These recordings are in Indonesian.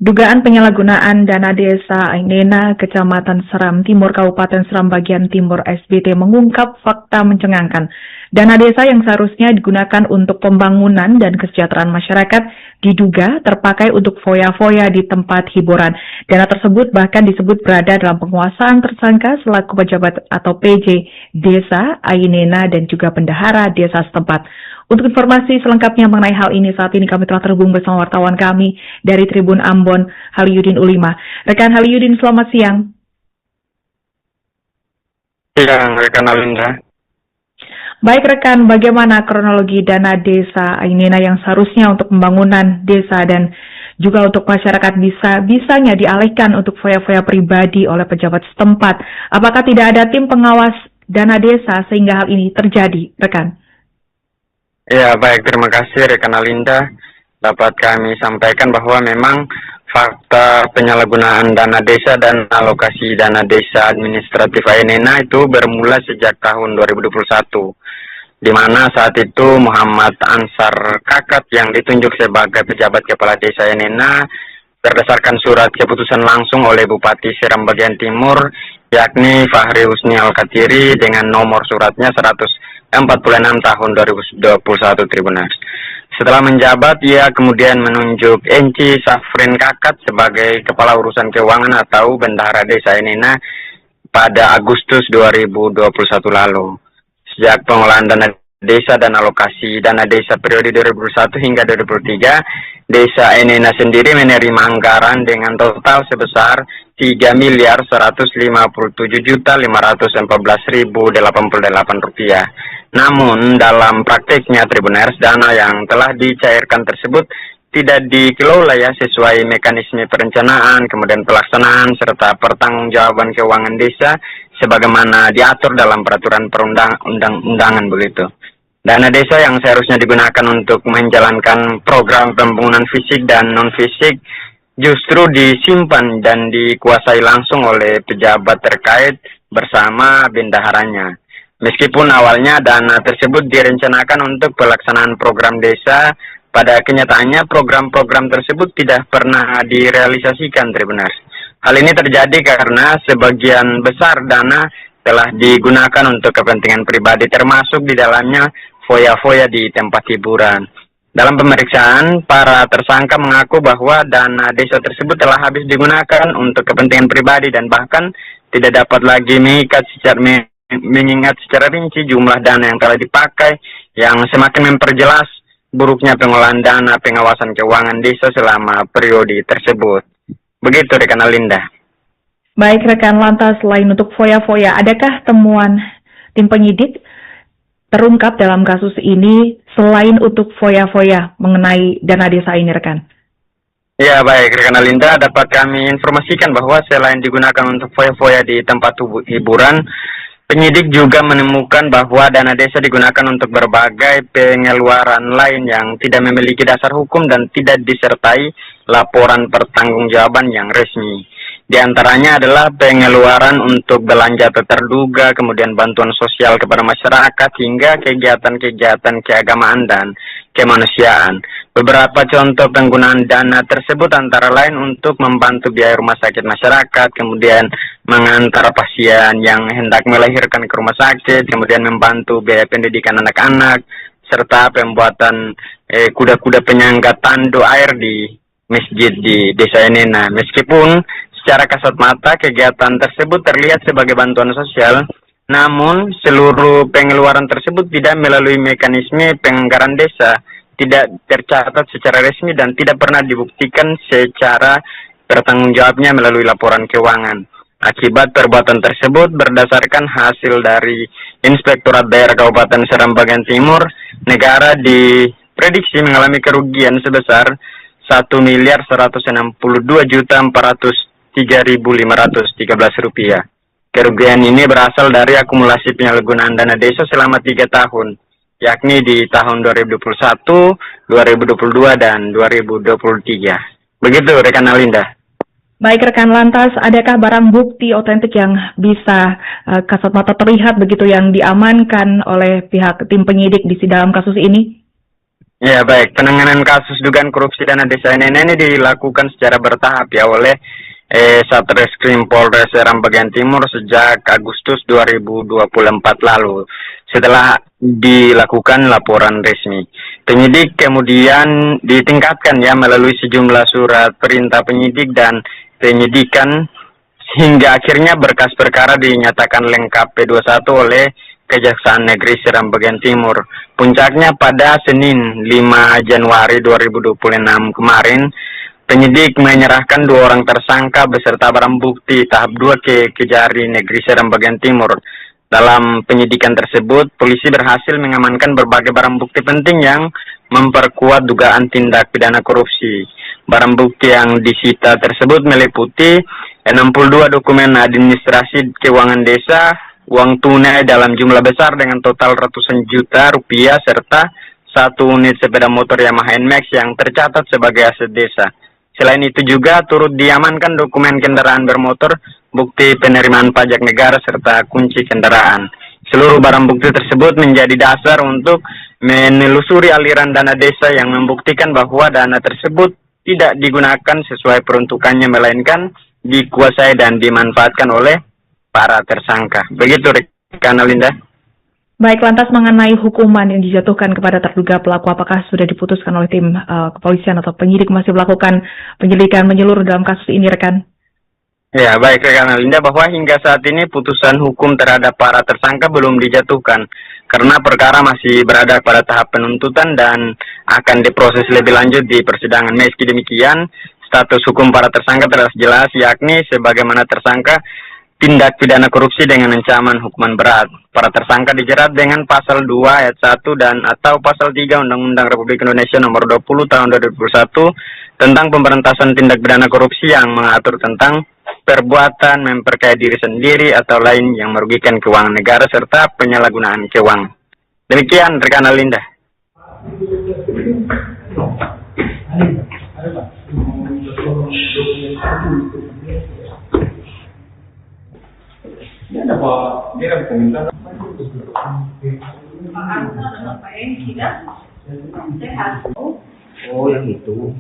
Dugaan penyalahgunaan dana desa Ainena, Kecamatan Seram Timur, Kabupaten Seram bagian Timur SBT mengungkap fakta mencengangkan. Dana desa yang seharusnya digunakan untuk pembangunan dan kesejahteraan masyarakat diduga terpakai untuk foya-foya di tempat hiburan. Dana tersebut bahkan disebut berada dalam penguasaan tersangka selaku pejabat atau PJ Desa Ainena dan juga bendahara desa setempat. Untuk informasi selengkapnya mengenai hal ini, saat ini kami telah terhubung bersama wartawan kami dari Tribun Ambon, Haliyudin Ulima. Rekan Haliyudin, selamat siang. Siang, rekan Alinda. Baik rekan, bagaimana kronologi dana desa Ainena yang seharusnya untuk pembangunan desa dan juga untuk masyarakat bisanya dialihkan untuk foya-foya pribadi oleh pejabat setempat? Apakah tidak ada tim pengawas dana desa sehingga hal ini terjadi, rekan? Ya, baik, terima kasih rekan Alinda. Dapat kami sampaikan bahwa memang fakta penyalahgunaan dana desa dan alokasi dana desa administratif Ainena itu bermula sejak tahun 2021, di mana saat itu Muhammad Ansar Kakat yang ditunjuk sebagai pejabat kepala desa Ainena berdasarkan surat keputusan langsung oleh Bupati Seram bagian Timur, yakni Fahri Husni Al-Katiri dengan nomor suratnya 146 tahun 2021 Tribuners. Setelah menjabat, ia kemudian menunjuk Enci Safrin Kakat sebagai Kepala Urusan Keuangan atau Bendahara Desa Ainena pada Agustus 2021 lalu. Sejak pengelolaan dana desa dan alokasi dana desa periode 2021 hingga 2023, Desa Ainena sendiri menerima anggaran dengan total sebesar 3.157.514.088 rupiah. Namun dalam praktiknya Tribuners, dana yang telah dicairkan tersebut tidak dikelola sesuai mekanisme perencanaan, kemudian pelaksanaan serta pertanggungjawaban keuangan desa sebagaimana diatur dalam peraturan perundang-undangan begitu. Dana desa yang seharusnya digunakan untuk menjalankan program pembangunan fisik dan non-fisik justru disimpan dan dikuasai langsung oleh pejabat terkait bersama bendaharanya. Meskipun awalnya dana tersebut direncanakan untuk pelaksanaan program desa, pada kenyataannya program-program tersebut tidak pernah direalisasikan, Tribuners. Hal ini terjadi karena sebagian besar dana telah digunakan untuk kepentingan pribadi, termasuk di dalamnya foya-foya di tempat hiburan. Dalam pemeriksaan, para tersangka mengaku bahwa dana desa tersebut telah habis digunakan untuk kepentingan pribadi dan bahkan tidak dapat lagi mengingat secara rinci jumlah dana yang telah dipakai, yang semakin memperjelas buruknya pengelolaan dana pengawasan keuangan desa selama periode tersebut. Begitu rekan Alinda. Baik rekan, lantas selain untuk foya-foya, adakah temuan tim penyidik terungkap dalam kasus ini selain untuk foya-foya mengenai dana desa ini, rekan? Ya, baik rekan Alinda, dapat kami informasikan bahwa selain digunakan untuk foya-foya di tempat hiburan, penyidik juga menemukan bahwa dana desa digunakan untuk berbagai pengeluaran lain yang tidak memiliki dasar hukum dan tidak disertai laporan pertanggungjawaban yang resmi. Di antaranya adalah pengeluaran untuk belanja terduga, kemudian bantuan sosial kepada masyarakat, hingga kegiatan-kegiatan keagamaan dan kemanusiaan. Beberapa contoh penggunaan dana tersebut antara lain untuk membantu biaya rumah sakit masyarakat, kemudian mengantar pasien yang hendak melahirkan ke rumah sakit, kemudian membantu biaya pendidikan anak-anak, serta pembuatan kuda-kuda penyangga tandu air di masjid di Desa Ainena. Meskipun secara kasat mata kegiatan tersebut terlihat sebagai bantuan sosial, namun seluruh pengeluaran tersebut tidak melalui mekanisme penganggaran desa, tidak tercatat secara resmi dan tidak pernah dibuktikan secara bertanggungjawabnya melalui laporan keuangan. Akibat perbuatan tersebut, berdasarkan hasil dari Inspektorat Daerah Kabupaten Seram bagian Timur, negara diprediksi mengalami kerugian sebesar 1.462.403.513 rupiah. Kerugian ini berasal dari akumulasi penyalahgunaan dana desa selama 3 tahun, yakni di tahun 2021, 2022, dan 2023. Begitu rekan Alinda. Baik rekan lantas, adakah barang bukti otentik yang bisa kasat mata terlihat begitu yang diamankan oleh pihak tim penyidik di dalam kasus ini? Ya baik, penanganan kasus dugaan korupsi dana desa ini dilakukan secara bertahap ya oleh Satreskrim Polres Seram Bagian Timur sejak Agustus 2024 lalu. Setelah dilakukan laporan resmi, penyidik kemudian ditingkatkan ya melalui sejumlah surat perintah penyidik dan penyidikan hingga akhirnya berkas perkara dinyatakan lengkap P21 oleh Kejaksaan Negeri Seram Bagian Timur. Puncaknya pada Senin 5 Januari 2026 kemarin, penyidik menyerahkan 2 orang tersangka beserta barang bukti tahap 2 ke Kejari Negeri Seram Bagian Timur. Dalam penyidikan tersebut, polisi berhasil mengamankan berbagai barang bukti penting yang memperkuat dugaan tindak pidana korupsi. Barang bukti yang disita tersebut meliputi 62 dokumen administrasi keuangan desa, uang tunai dalam jumlah besar dengan total ratusan juta rupiah, serta 1 unit sepeda motor Yamaha NMAX yang tercatat sebagai aset desa. Selain itu juga turut diamankan dokumen kendaraan bermotor, bukti penerimaan pajak negara, serta kunci kendaraan. Seluruh barang bukti tersebut menjadi dasar untuk menelusuri aliran dana desa yang membuktikan bahwa dana tersebut tidak digunakan sesuai peruntukannya, melainkan dikuasai dan dimanfaatkan oleh para tersangka. Begitu rekan Alinda. Baik, lantas mengenai hukuman yang dijatuhkan kepada terduga pelaku, apakah sudah diputuskan oleh tim kepolisian atau penyidik masih melakukan penyelidikan menyeluruh dalam kasus ini, rekan? Ya, baik rekan Alinda, bahwa hingga saat ini putusan hukum terhadap para tersangka belum dijatuhkan karena perkara masih berada pada tahap penuntutan dan akan diproses lebih lanjut di persidangan. Meski demikian, status hukum para tersangka telah jelas, yakni sebagaimana tersangka tindak pidana korupsi dengan ancaman hukuman berat. Para tersangka dijerat dengan pasal 2 ayat 1 dan atau pasal 3 Undang-Undang Republik Indonesia nomor 20 tahun 2021 tentang pemberantasan tindak pidana korupsi yang mengatur tentang perbuatan memperkaya diri sendiri atau lain yang merugikan keuangan negara serta penyalahgunaan keuangan. Demikian rekan Alinda. Oh, yang itu.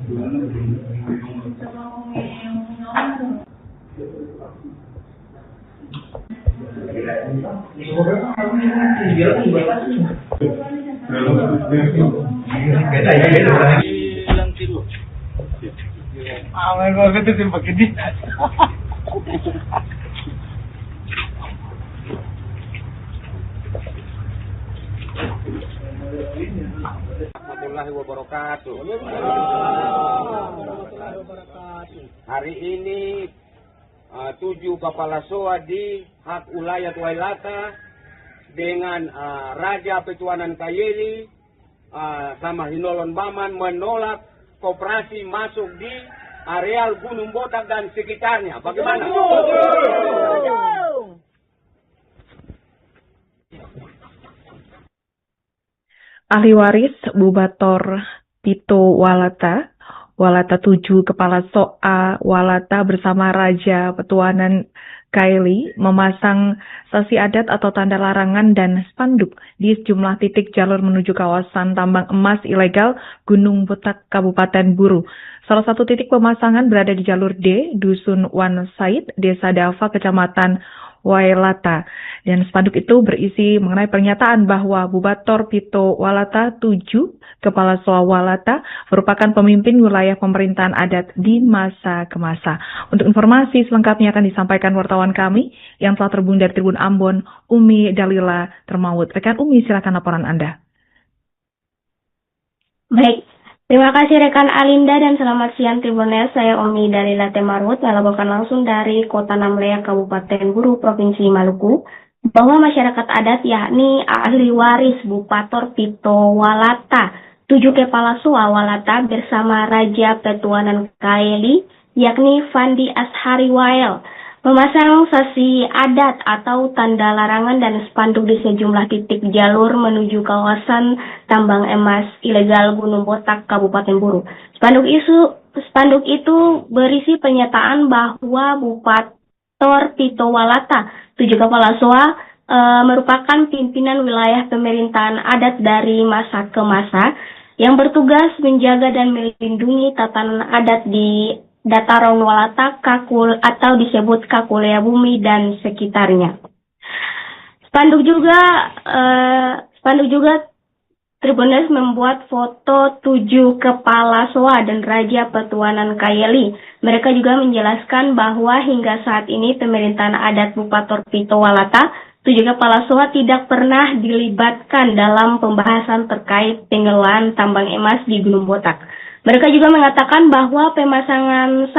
Warahmatullahi wabarakatuh. Hari ini 7 kepala SOA di hak ulayat Wailata dengan Raja Petuanan Kayeli sama Hinolon Baman menolak koperasi masuk di areal Gunung Botak dan sekitarnya. Bagaimana? Ahli waris Bubator Pito Walata, Walata 7 Kepala SOA Walata bersama Raja Petuanan Kaili memasang sasi adat atau tanda larangan dan spanduk di sejumlah titik jalur menuju kawasan tambang emas ilegal Gunung Botak, Kabupaten Buru. Salah satu titik pemasangan berada di jalur D, Dusun Wan Said, Desa Dava, Kecamatan Wailata. Dan spanduk itu berisi mengenai pernyataan bahwa Bubator Pito Walata 7, Kepala SOA Walata, merupakan pemimpin wilayah pemerintahan adat di masa ke masa. Untuk informasi selengkapnya akan disampaikan wartawan kami yang telah terhubung dari Tribun Ambon, Umi Dalila Termaut. Rekan Umi, silakan laporan Anda. Baik, terima kasih rekan Alinda dan selamat siang Tribuners. Saya Umi Dalila Termaut melaporkan langsung dari Kota Namlea, Kabupaten Buru, Provinsi Maluku, bahwa masyarakat adat yakni ahli waris Bupator Pito Walata, 7 Kepala SOA Walata bersama Raja Petuanan Kaili yakni Fandi Ashari Wael memasang sasi adat atau tanda larangan dan spanduk di sejumlah titik jalur menuju kawasan tambang emas ilegal Gunung Botak, Kabupaten Buru. Spanduk itu berisi pernyataan bahwa Bupator Pito Walata, 7 kepala SOA, merupakan pimpinan wilayah pemerintahan adat dari masa ke masa yang bertugas menjaga dan melindungi tatanan adat di Dataran Walata, Kakul atau disebut Kakulea Bumi dan sekitarnya. Spanduk juga Tribunnews membuat foto 7 kepala SOA dan Raja Petuanan Kayeli. Mereka juga menjelaskan bahwa hingga saat ini pemerintahan adat Bupator Pito Walata, 7 kepala SOA tidak pernah dilibatkan dalam pembahasan terkait pengelolaan tambang emas di Gunung Botak. Mereka juga mengatakan bahwa pemasangan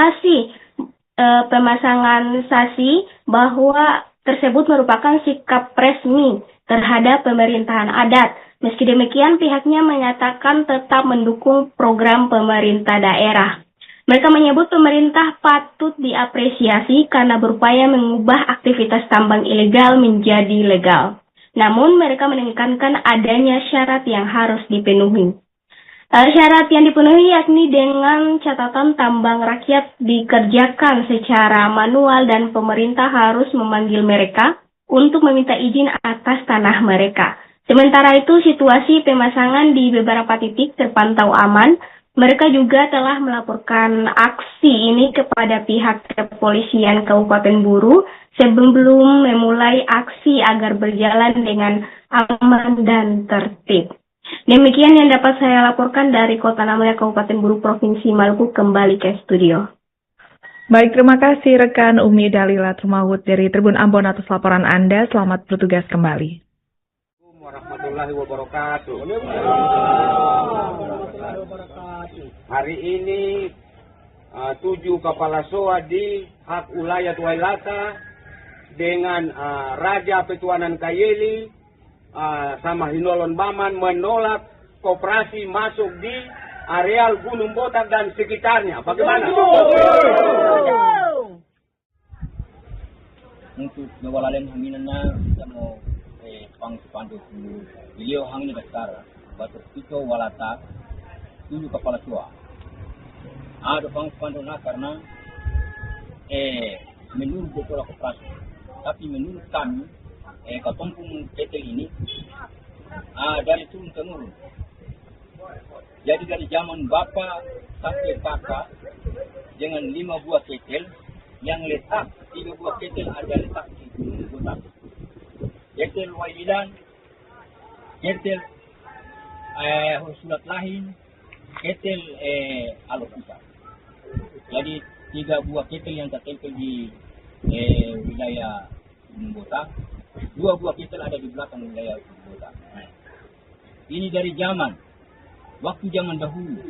sasi bahwa tersebut merupakan sikap resmi terhadap pemerintahan adat. Meski demikian, pihaknya menyatakan tetap mendukung program pemerintah daerah. Mereka menyebut pemerintah patut diapresiasi karena berupaya mengubah aktivitas tambang ilegal menjadi legal. Namun, mereka menekankan adanya syarat yang harus dipenuhi. Syarat yang dipenuhi yakni dengan catatan tambang rakyat dikerjakan secara manual dan pemerintah harus memanggil mereka untuk meminta izin atas tanah mereka. Sementara itu, situasi pemasangan di beberapa titik terpantau aman. Mereka juga telah melaporkan aksi ini kepada pihak kepolisian Kabupaten Buru sebelum memulai aksi agar berjalan dengan aman dan tertib. Demikian yang dapat saya laporkan dari Kota Namlea, Kabupaten Buru, Provinsi Maluku. Kembali ke studio. Baik, terima kasih rekan Umi Dalila Tumawut dari Tribun Ambon atas laporan Anda. Selamat bertugas kembali. Warahmatullahi wabarakatuh. Hari ini 7 kepala SOA di hak ulayat Wailata dengan Raja Petuanan Kayeli sama Hinolon Baman menolak koperasi masuk di areal Gunung Botak dan sekitarnya. Bagaimana? Untuk nawalalan hanginannya kita mau pang-panduk beliau hangin dasar Bupator Pito Walata 7 kepala SOA. Ada pang-panduk karena menurut betul koperasi, tapi menurut kami ketompung PT ini dari turun temurun. Jadi dari zaman bapak sampai kakak dengan 5 buah ketel yang letak 3 buah ketel ada letak di Gunung Botak. Ketel Wailan, ketel Surat Lahin, ketel Alokusa. Jadi 3 buah ketel yang tertempel di wilayah Gunung Botak, 2 buah ketel ada di belakang wilayah Gunung Botak. Ini dari waktu zaman dahulu.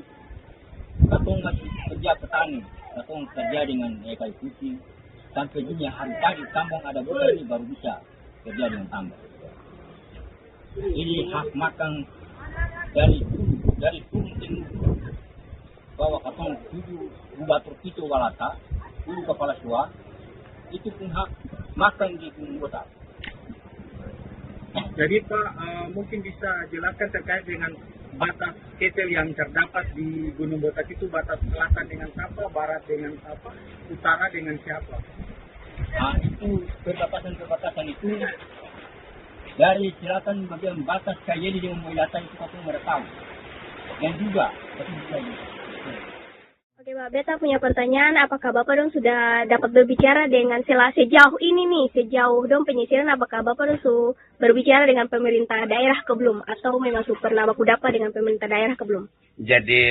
Katong masih kerja petani, katong kerja dengan kayu putih. Sampai dunia hari tadi tambang ada bukan ini baru bisa kerja dengan tambang. Ini hak makan dari turun timur bahwa katong 7 Bupator Pito Walata, 7 kepala SOA itu pun hak makan di Gunung Botak. Jadi Pak, mungkin bisa jelaskan terkait dengan batas ketel yang terdapat di Gunung Botak itu, batas selatan dengan siapa, barat dengan siapa, utara dengan siapa? Itu perbatasan itu dari selatan bagian batas Kayeli dengan Wailata itu katong mereka tahu. Dan juga Oke Pak, Beta punya pertanyaan, apakah Bapak dong sudah dapat berbicara dengan sejauh ini nih, sejauh dong penyisiran, apakah Bapak dong berbicara dengan pemerintah daerah ke belum? Atau memang pernah baku dapat dengan pemerintah daerah ke belum? Jadi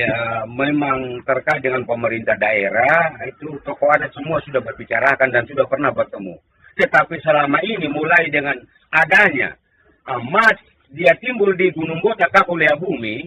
memang terkait dengan pemerintah daerah itu tokoh adat semua sudah berbicarakan dan sudah pernah bertemu. Tetapi selama ini mulai dengan adanya emas dia timbul di Gunung Botak, Kakulea Bumi,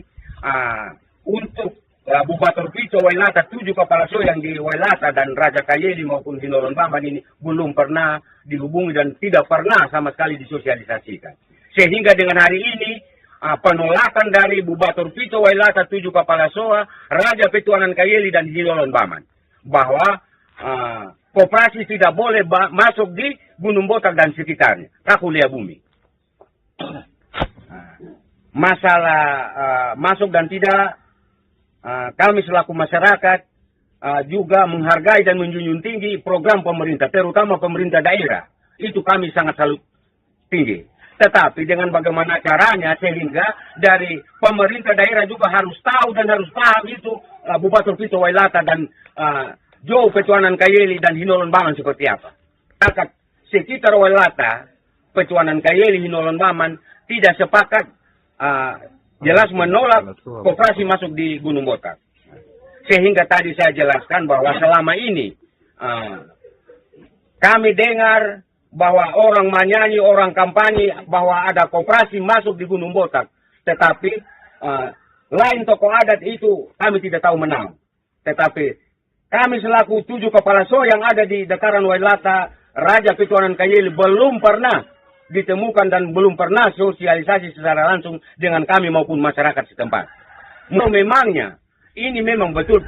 untuk Bupator Pito Wailata, 7 kepala SOA yang di Wailata dan Raja Kayeli maupun Hinolon Baman ini belum pernah dihubungi dan tidak pernah sama sekali disosialisasikan. Sehingga dengan hari ini penolakan dari Bupator Pito Wailata, 7 kepala SOA, Raja Petuanan Kayeli dan Hinolon Baman bahwa koperasi tidak boleh masuk di Gunung Botak dan sekitarnya, Kakulea Bumi. Masalah masuk dan tidak, kami selaku masyarakat juga menghargai dan menjunjung tinggi program pemerintah, terutama pemerintah daerah. Itu kami sangat salut tinggi. Tetapi dengan bagaimana caranya sehingga dari pemerintah daerah juga harus tahu dan harus paham itu Bupati Pito Wailata dan Jo Pecuanan Kayeli dan Hinolon Baman seperti apa. Maka sekitar Wailata, Pecuanan Kayeli, Hinolon Baman tidak sepakat jelas menolak koperasi masuk di Gunung Botak. Sehingga tadi saya jelaskan bahwa selama ini kami dengar bahwa orang menyanyi, orang kampanye bahwa ada koperasi masuk di Gunung Botak. Tetapi lain tokoh adat itu kami tidak tahu menang. Tetapi kami selaku 7 kepala so yang ada di Dataran Wailata, Raja Pecuanan Kayeli belum pernah ditemukan dan belum pernah sosialisasi secara langsung dengan kami maupun masyarakat setempat. Memangnya ini memang betul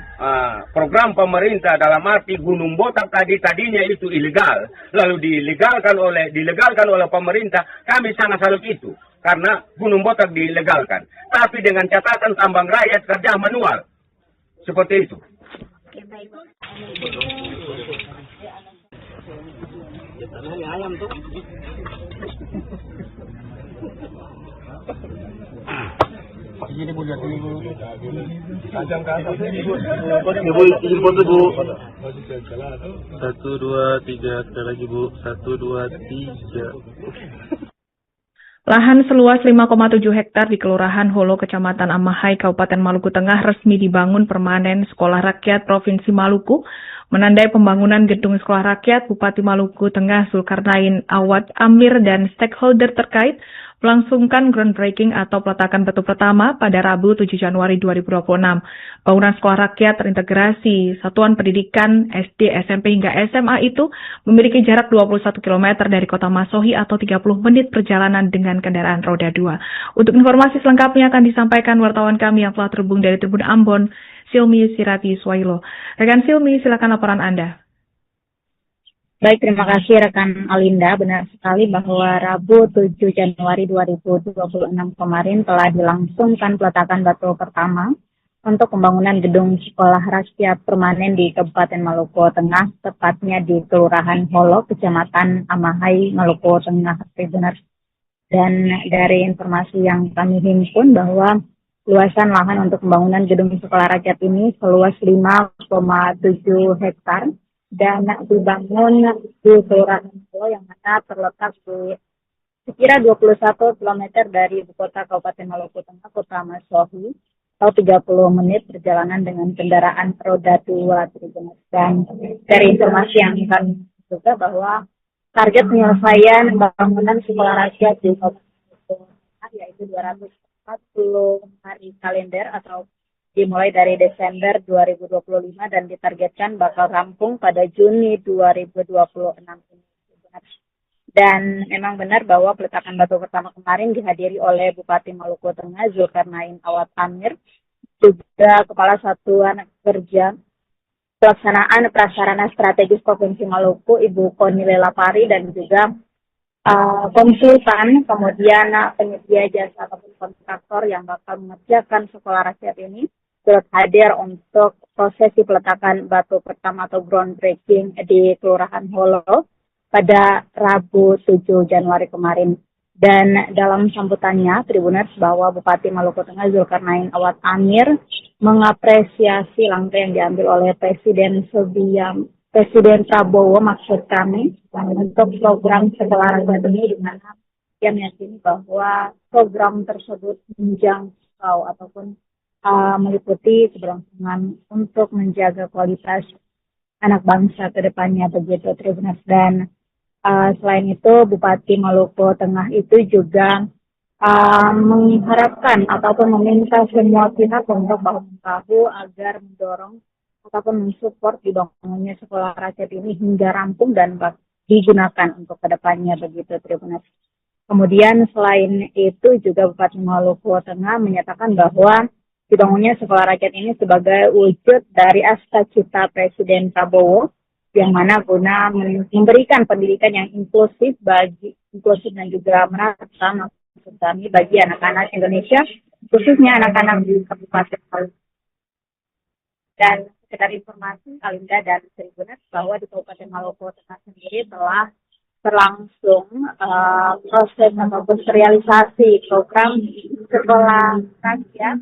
program pemerintah dalam arti Gunung Botak tadinya itu ilegal, lalu dilegalkan oleh pemerintah. Kami sangat salut itu karena Gunung Botak dilegalkan, tapi dengan catatan tambang rakyat kerja manual seperti itu. Ini Bu, lihat ini Bu. Tajam ke atas ini Bu. Ibu izin foto Bu. 1, 2, 3 sekali lagi Bu. 1, 2, 3. Lahan seluas 5,7 hektar di Kelurahan Holo, Kecamatan Amahai, Kabupaten Maluku Tengah resmi dibangun permanen Sekolah Rakyat Provinsi Maluku, menandai pembangunan gedung Sekolah Rakyat. Bupati Maluku Tengah Zulkarnain Awad Amir dan stakeholder terkait melangsungkan groundbreaking atau peletakan batu pertama pada Rabu 7 Januari 2026. Bangunan sekolah rakyat terintegrasi satuan pendidikan SD, SMP hingga SMA itu memiliki jarak 21 km dari kota Masohi atau 30 menit perjalanan dengan kendaraan roda 2. Untuk informasi selengkapnya akan disampaikan wartawan kami yang telah terhubung dari Tribun Ambon, Silmi Sirati Swailo. Rekan Silmi, silakan laporan Anda. Baik, terima kasih rekan Alinda. Benar sekali bahwa Rabu 7 Januari 2026 kemarin telah dilangsungkan peletakan batu pertama untuk pembangunan gedung sekolah rakyat permanen di Kabupaten Maluku Tengah, tepatnya di Kelurahan Holo, Kecamatan Amahai, Maluku Tengah. Benar. Dan dari informasi yang kami himpun bahwa luasan lahan untuk pembangunan gedung sekolah rakyat ini seluas 5,7 hektar. Dan dibangun di Kelurahan Holo yang mana terletak di sekira 21 km dari ibu kota Kabupaten Maluku Tengah, Kota Masohi, atau 30 menit perjalanan dengan kendaraan roda 2. Dan dari informasi yang kami juga bahwa target penyelesaian pembangunan sekolah rakyat di Kabupaten Maluku Tengah yaitu 240 hari kalender atau dimulai dari Desember 2025 dan ditargetkan bakal rampung pada Juni 2026 ini. Dan memang benar bahwa peletakan batu pertama kemarin dihadiri oleh Bupati Maluku Tengah Zulkarnain Awad Amir, juga Kepala Satuan Kerja Pelaksanaan Prasarana Strategis Provinsi Maluku Ibu Konile Lapari, dan juga konsultan, kemudian penyedia jasa ataupun kontraktor yang bakal mengerjakan sekolah rakyat ini turut hadir untuk prosesi peletakan batu pertama atau groundbreaking di Kelurahan Holo pada Rabu 7 Januari kemarin. Dan dalam sambutannya, Tribuners, bahwa Bupati Maluku Tengah Zulkarnain Awad Amir mengapresiasi langkah yang diambil oleh Presiden Prabowo, maksud kami, untuk program sekolah rakyat ini, di mana dia meyakini bahwa program tersebut menjangkau ataupun meliputi keberlangsungan untuk menjaga kualitas anak bangsa ke depannya, begitu Tribuners. Dan selain itu, Bupati Maluku Tengah itu juga mengharapkan ataupun meminta semua pihak untuk bahu-membahu agar mendorong ataupun mensupport dibangunnya sekolah rakyat ini hingga rampung dan digunakan untuk ke depannya, begitu Tribuners. Kemudian selain itu juga Bupati Maluku Tengah menyatakan bahwa dibangunnya sekolah rakyat ini sebagai wujud dari cita Presiden Prabowo, yang mana guna memberikan pendidikan yang inklusif dan juga merata maksud kami bagi anak-anak Indonesia, khususnya anak-anak di Kabupaten Maluku. Dan sekedar informasi Alinda dan Tribuners bahwa di Kabupaten Maluku Tengah sendiri telah berlangsung proses ataupun realisasi program sekolah rakyat.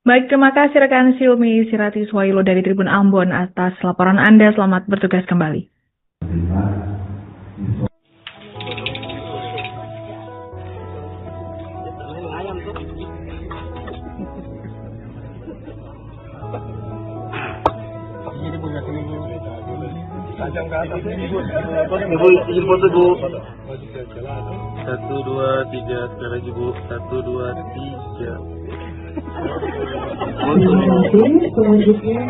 Baik, terima kasih rekan Silmi Sirati Swahilo dari Tribun Ambon atas laporan Anda. Selamat bertugas kembali. Ini punya seribu. Tajam ke atas ini bu. Ibu izin foto bu. 1, 2, 3 sekali lagi bu. 1, 2, 3. Selanjutnya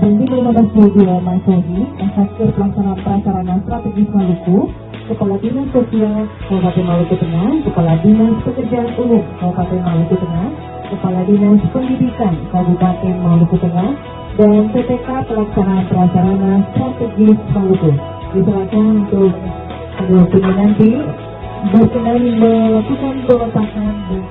Bandi 1522 Marsudi, Kasatgas Pelaksana Prasarana Strategis Maluku, Kepala Dinas Sosial Kabupaten Maluku Tengah, Kepala Dinas Pekerjaan Umum Kabupaten Maluku Tengah, Kepala Dinas Pendidikan Kabupaten Maluku Tengah, dan PPK Pelaksanaan Prasarana Strategis Maluku. Diserahkan untuk pada waktunya nanti berkenan melakukan peletakan dan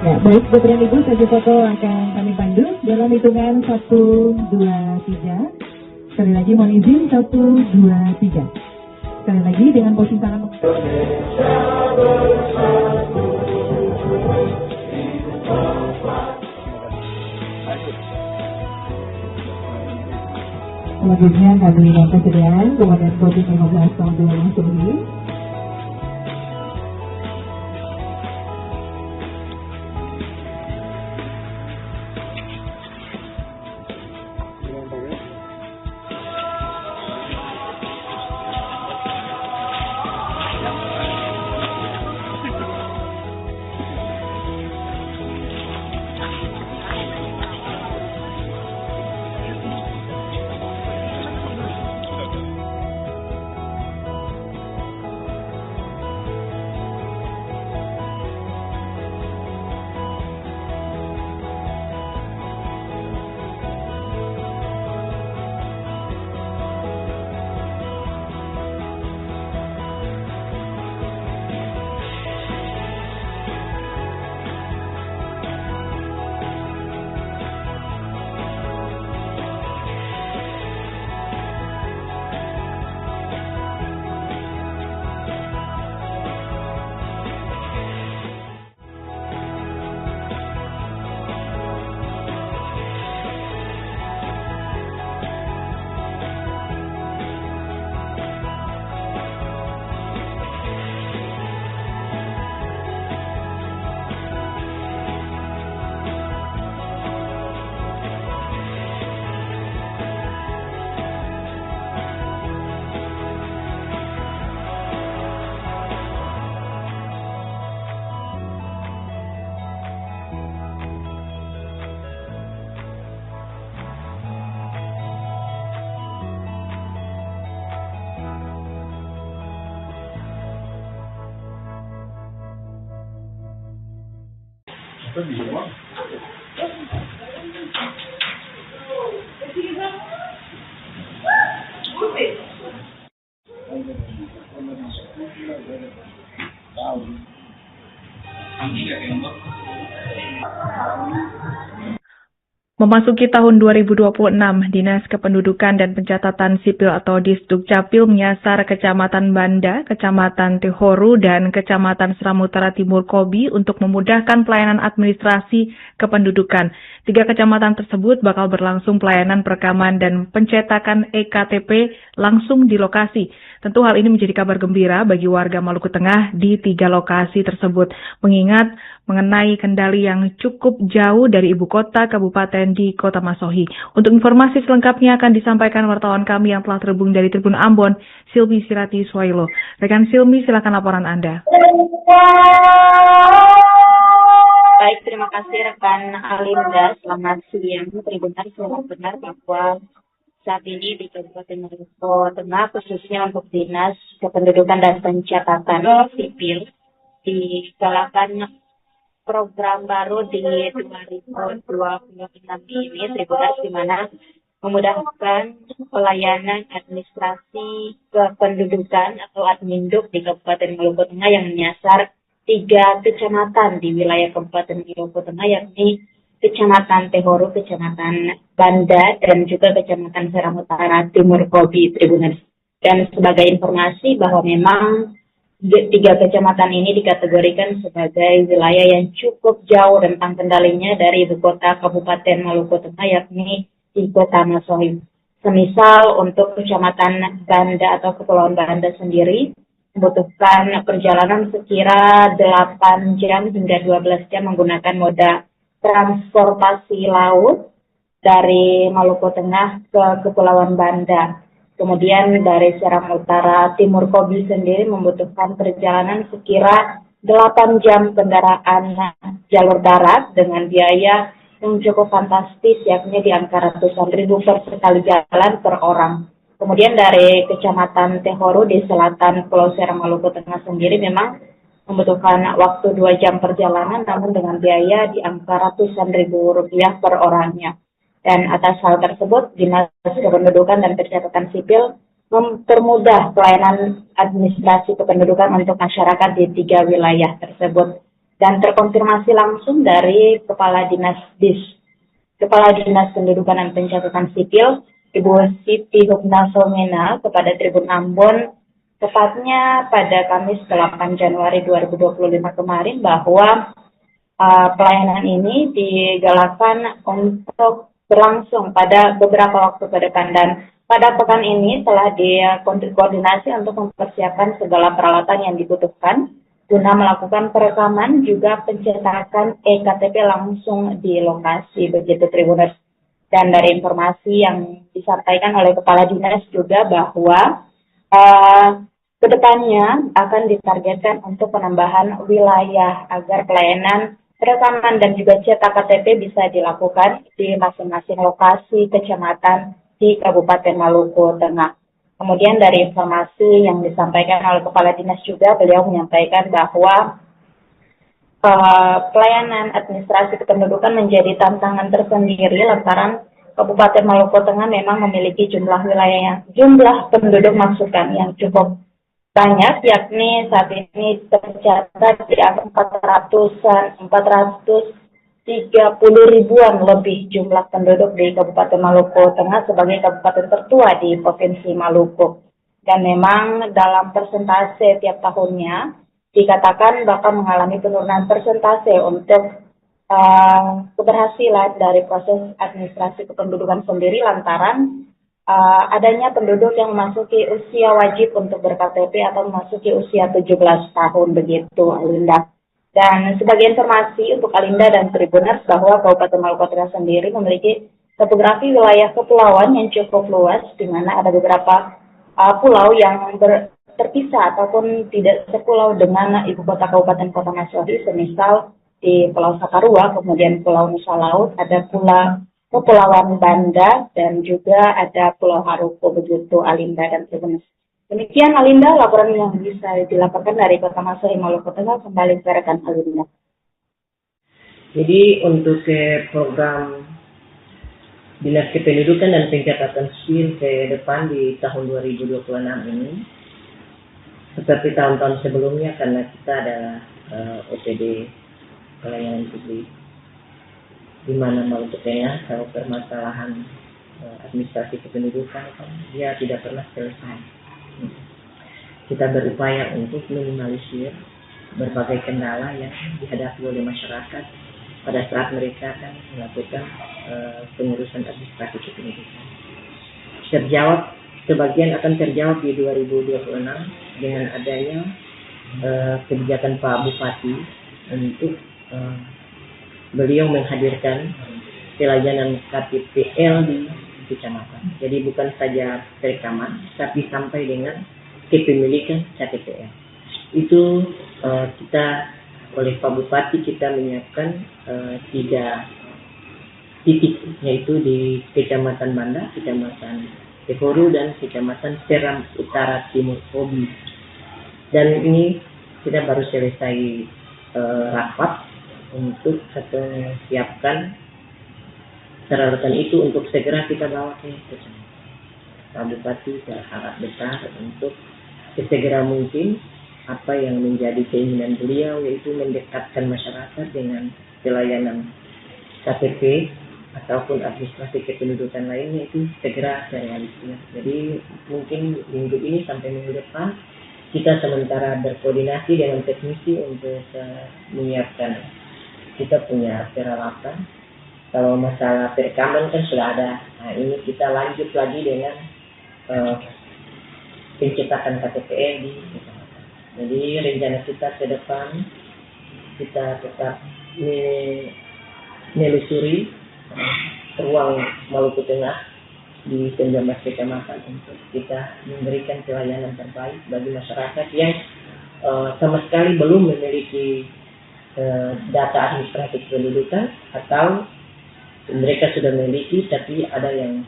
ya, baik, Bapak dan Ibu, sesi foto akan kami pandu dalam hitungan 1, 2, 3. Sekali lagi mohon izin 1, 2, 3. Sekali lagi dengan posisi tangan. Selanjutnya kami mohon kesediaan Komandan Kodim 15 tahun 2009. Memasuki tahun 2026, Dinas Kependudukan dan Pencatatan Sipil atau Disdukcapil menyasar Kecamatan Banda, Kecamatan Tehoru, dan Kecamatan Seram Utara Timur Kobi untuk memudahkan pelayanan administrasi kependudukan. 3 kecamatan tersebut bakal berlangsung pelayanan perekaman dan pencetakan EKTP langsung di lokasi. Tentu hal ini menjadi kabar gembira bagi warga Maluku Tengah di 3 lokasi tersebut, mengingat mengenai kendali yang cukup jauh dari ibu kota kabupaten di Kota Masohi. Untuk informasi selengkapnya akan disampaikan wartawan kami yang telah terhubung dari Tribun Ambon, Silmi Sirati Swailo. Rekan Silmi, silakan laporan Anda. Baik, terima kasih rekan Alinda. Selamat siang. Tribuners, selamat benar bahwa saat ini di Kabupaten Maluku Tengah, khususnya untuk Dinas Kependudukan dan Pencatatan Sipil, digalakan program baru di 2026 ini, Tribuners, di mana memudahkan pelayanan administrasi kependudukan atau Adminduk di Kabupaten Maluku Tengah yang menyasar 3 kecamatan di wilayah Kabupaten Maluku Tengah, yakni Kecamatan Tehoro, Kecamatan Banda, dan juga Kecamatan Serang Utara Timur Kobi, Tribuners. Dan sebagai informasi bahwa memang 3 kecamatan ini dikategorikan sebagai wilayah yang cukup jauh rentang kendalinya dari ibu kota Kabupaten Maluku Tengah, yakni di Kota Masohi. Semisal untuk Kecamatan Banda atau Kepulauan Banda sendiri, membutuhkan perjalanan sekira 8 jam hingga 12 jam menggunakan moda transportasi laut dari Maluku Tengah ke Kepulauan Banda. Kemudian dari Serang Utara Timur Kobi sendiri membutuhkan perjalanan sekira 8 jam kendaraan jalur darat dengan biaya yang cukup fantastis, yakni di angka ratusan ribu per sekali jalan per orang. Kemudian dari Kecamatan Tehoro di selatan Pulau Serang Maluku Tengah sendiri memang membutuhkan waktu 2 jam perjalanan, namun dengan biaya di angka ratusan ribu rupiah per orangnya. Dan atas hal tersebut, Dinas Kependudukan dan Pencatatan Sipil mempermudah pelayanan administrasi kependudukan untuk masyarakat di 3 wilayah tersebut. Dan terkonfirmasi langsung dari Kepala Dinas Kependudukan dan Pencatatan Sipil, Ibu Siti Hubna Somena, kepada Tribun Ambon, tepatnya pada Kamis 8 Januari 2025 kemarin, bahwa pelayanan ini digalakan untuk berlangsung pada beberapa waktu ke depan, dan pada pekan ini telah dikoordinasi untuk mempersiapkan segala peralatan yang dibutuhkan guna melakukan perekaman juga pencetakan EKTP langsung di lokasi, begitu Tribuners. Dan dari informasi yang disampaikan oleh Kepala Dinas juga bahwa kedepannya akan ditargetkan untuk penambahan wilayah agar pelayanan perekaman dan juga cetak KTP bisa dilakukan di masing-masing lokasi kecamatan di Kabupaten Maluku Tengah. Kemudian dari informasi yang disampaikan oleh Kepala Dinas juga, beliau menyampaikan bahwa pelayanan administrasi kependudukan menjadi tantangan tersendiri lantaran Kabupaten Maluku Tengah memang memiliki jumlah penduduk yang cukup banyak, yakni saat ini tercatat di angka 430 ribuan lebih jumlah penduduk di Kabupaten Maluku Tengah sebagai kabupaten tertua di Provinsi Maluku. Dan memang dalam persentase tiap tahunnya dikatakan bakal mengalami penurunan persentase untuk keberhasilan dari proses administrasi kependudukan sendiri lantaran adanya penduduk yang memasuki usia wajib untuk ber-KTP atau memasuki usia 17 tahun, begitu Alinda. Dan sebagai informasi untuk Alinda dan Tribuners bahwa Kabupaten Maluku Tengah sendiri memiliki topografi wilayah kepulauan yang cukup luas, di mana ada beberapa pulau yang terpisah ataupun tidak sepulau dengan ibu kota Kabupaten Kota Masohi, semisal di Pulau Saparua, kemudian Pulau Nusa Laut, ada Kepulauan Banda, dan juga ada Pulau Haruko, begitu Alinda dan Tribuners. Demikian Alinda, laporan yang bisa dilaporkan dari Kota Masohi, Maluku Tengah. Kembali ke rekan Alinda. Jadi untuk program Dinas Kependudukan dan Pencatatan Sipil ke depan di tahun 2026 ini, seperti tahun-tahun sebelumnya, karena kita adalah OPD pelayanan publik, di mana Maluku Tengah kalau permasalahan administrasi kependudukan dia tidak pernah selesai. Kita berupaya untuk minimalisir berbagai kendala yang dihadapi oleh masyarakat pada saat mereka akan melakukan pengurusan administrasi kependudukan. Sebagian akan terjawab di 2026 dengan adanya kebijakan Pak Bupati untuk beliau menghadirkan pelayanan KTPL di kecamatan. Jadi bukan saja perekaman, tapi sampai dengan kepemilikan KTPL. Itu kita oleh Pak Bupati kita menyiapkan 3 titik, yaitu di Kecamatan Banda, Kecamatan Tehoru, dan Kecamatan Seram Utara Timur Obi. Dan ini kita baru selesai rapat untuk menyiapkan peralatan itu untuk segera kita bawa ke kecamatan. Pak Bupati berharap besar untuk sesegera mungkin apa yang menjadi keinginan beliau, yaitu mendekatkan masyarakat dengan pelayanan KTP ataupun administrasi kependudukan lainnya itu segera terrealisasi. Jadi mungkin minggu ini sampai minggu depan kita sementara berkoordinasi dengan teknisi untuk menyiapkan. Kita punya peralatan. Kalau masalah perekaman kan sudah ada. Nah, ini kita lanjut lagi dengan pencetakan KTPL di kecamatan. Jadi rencana kita ke depan kita tetap menelusuri ruang Maluku Tengah di 19 kecamatan untuk kita memberikan pelayanan terbaik bagi masyarakat yang sama sekali belum memiliki data administratif kependudukan, atau mereka sudah memiliki tapi ada yang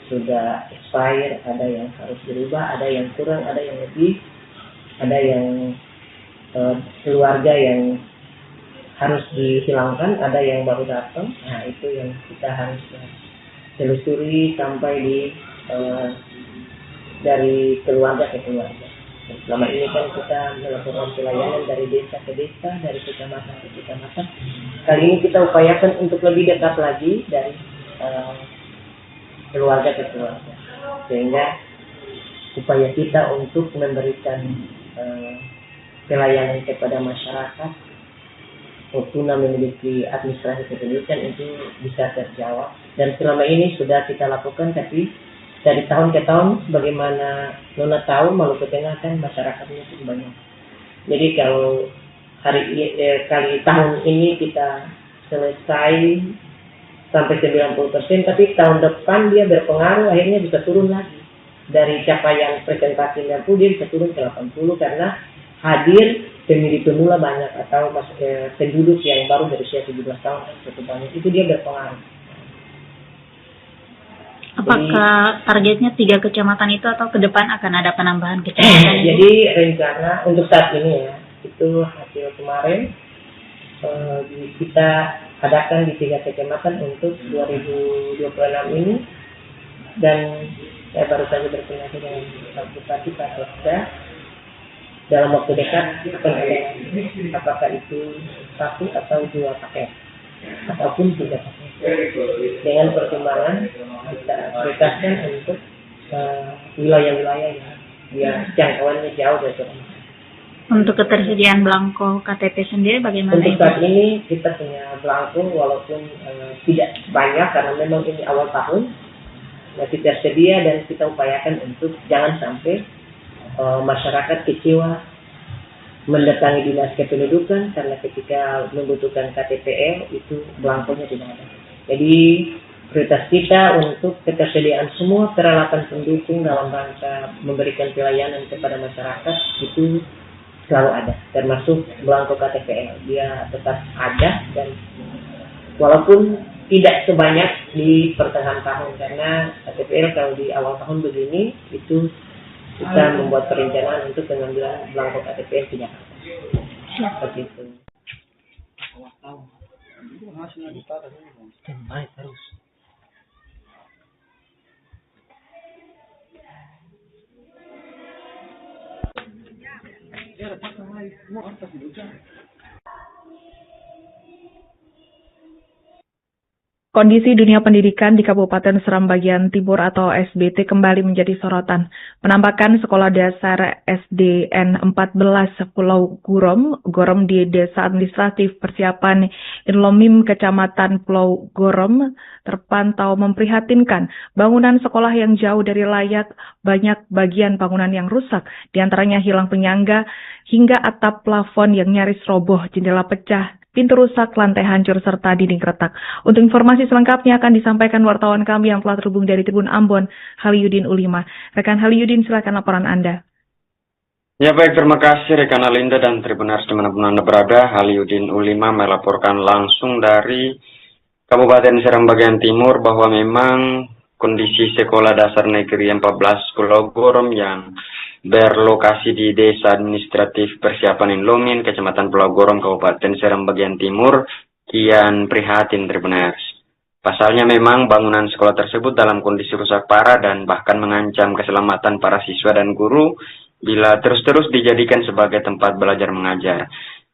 sudah expire, ada yang harus dirubah, ada yang kurang, ada yang lebih, ada yang keluarga yang harus dihilangkan, ada yang baru datang. Nah, itu yang kita harus telusuri sampai di dari keluarga ke keluarga. Selama ini kan kita melakukan pelayanan dari desa ke desa, dari kecamatan ke kecamatan. Kali ini kita upayakan untuk lebih dekat lagi dari keluarga ke keluarga, sehingga upaya kita untuk memberikan pelayanan kepada masyarakat maupun memiliki administrasi kependudukan itu bisa terjawab. Dan selama ini sudah kita lakukan, tapi dari tahun ke tahun, bagaimana Nona tahu, Maluku Tengah kan masyarakatnya cukup banyak. Jadi kalau kali tahun ini kita selesai sampai 90%, tapi tahun depan dia berpengaruh, akhirnya bisa turun lagi. Dari capaian presentasi 90, dia bisa turun ke 80 karena hadir pemilih pemula banyak, atau penduduk yang baru berusia 17 tahun cukup banyak. Itu dia berpengaruh. Apakah targetnya 3 kecamatan itu atau ke depan akan ada penambahan kecamatan itu? Jadi rencana untuk saat ini ya, itu hasil kemarin kita adakan di 3 kecamatan untuk 2026 ini, dan saya baru saja berkoordinasi dengan Pak Bupati, Pak Sekda, dalam waktu dekat akan ada apakah itu 1 atau 2 paket ataupun 3 paket, dengan pertimbangan kita prioritaskan untuk wilayah-wilayah yang jangkauannya jauh dari Surabaya. Untuk ketersediaan belangko KTP sendiri bagaimana? Untuk saat ini kita punya belangko walaupun tidak banyak karena memang ini awal tahun, masih tersedia, dan kita upayakan untuk jangan sampai masyarakat kecewa mendatangi dinas kependudukan karena ketika membutuhkan KTPL itu belangkonya tidak ada. Jadi prioritas kita untuk ketersediaan semua peralatan pendukung dalam rangka memberikan pelayanan kepada masyarakat itu selalu ada, termasuk belangko KTPL. Dia tetap ada, dan walaupun tidak sebanyak di pertengahan tahun, karena KTPL kalau di awal tahun begini itu kita membuat perencanaan untuk pengambilan belangko KTPL di Jakarta. Seperti itu. Terus. Kondisi dunia pendidikan di Kabupaten Seram Bagian Timur atau SBT kembali menjadi sorotan. Penampakan sekolah dasar SDN 14 Pulau Gorom di Desa Administratif Persiapan Inlomim Kecamatan Pulau Gorom terpantau memprihatinkan. Bangunan sekolah yang jauh dari layak, banyak bagian bangunan yang rusak, diantaranya hilang penyangga hingga atap plafon yang nyaris roboh, jendela pecah, pintu rusak, lantai hancur, serta dinding retak. Untuk informasi selengkapnya akan disampaikan wartawan kami yang telah terhubung dari Tribun Ambon, Haliudin Ulima. Rekan Haliudin, silakan laporan Anda. Ya baik, terima kasih rekan Alinda dan Tribuners dimanapun Anda berada. Haliudin Ulima melaporkan langsung dari Kabupaten Seram bagian timur bahwa memang kondisi sekolah dasar negeri 14 Pulau Gorom yang berlokasi di Desa Administratif Persiapan Inlomin, Kecamatan Pulau Gorom, Kabupaten Seram bagian timur, kian prihatin Tribuners. Pasalnya memang bangunan sekolah tersebut dalam kondisi rusak parah dan bahkan mengancam keselamatan para siswa dan guru bila terus-terus dijadikan sebagai tempat belajar mengajar.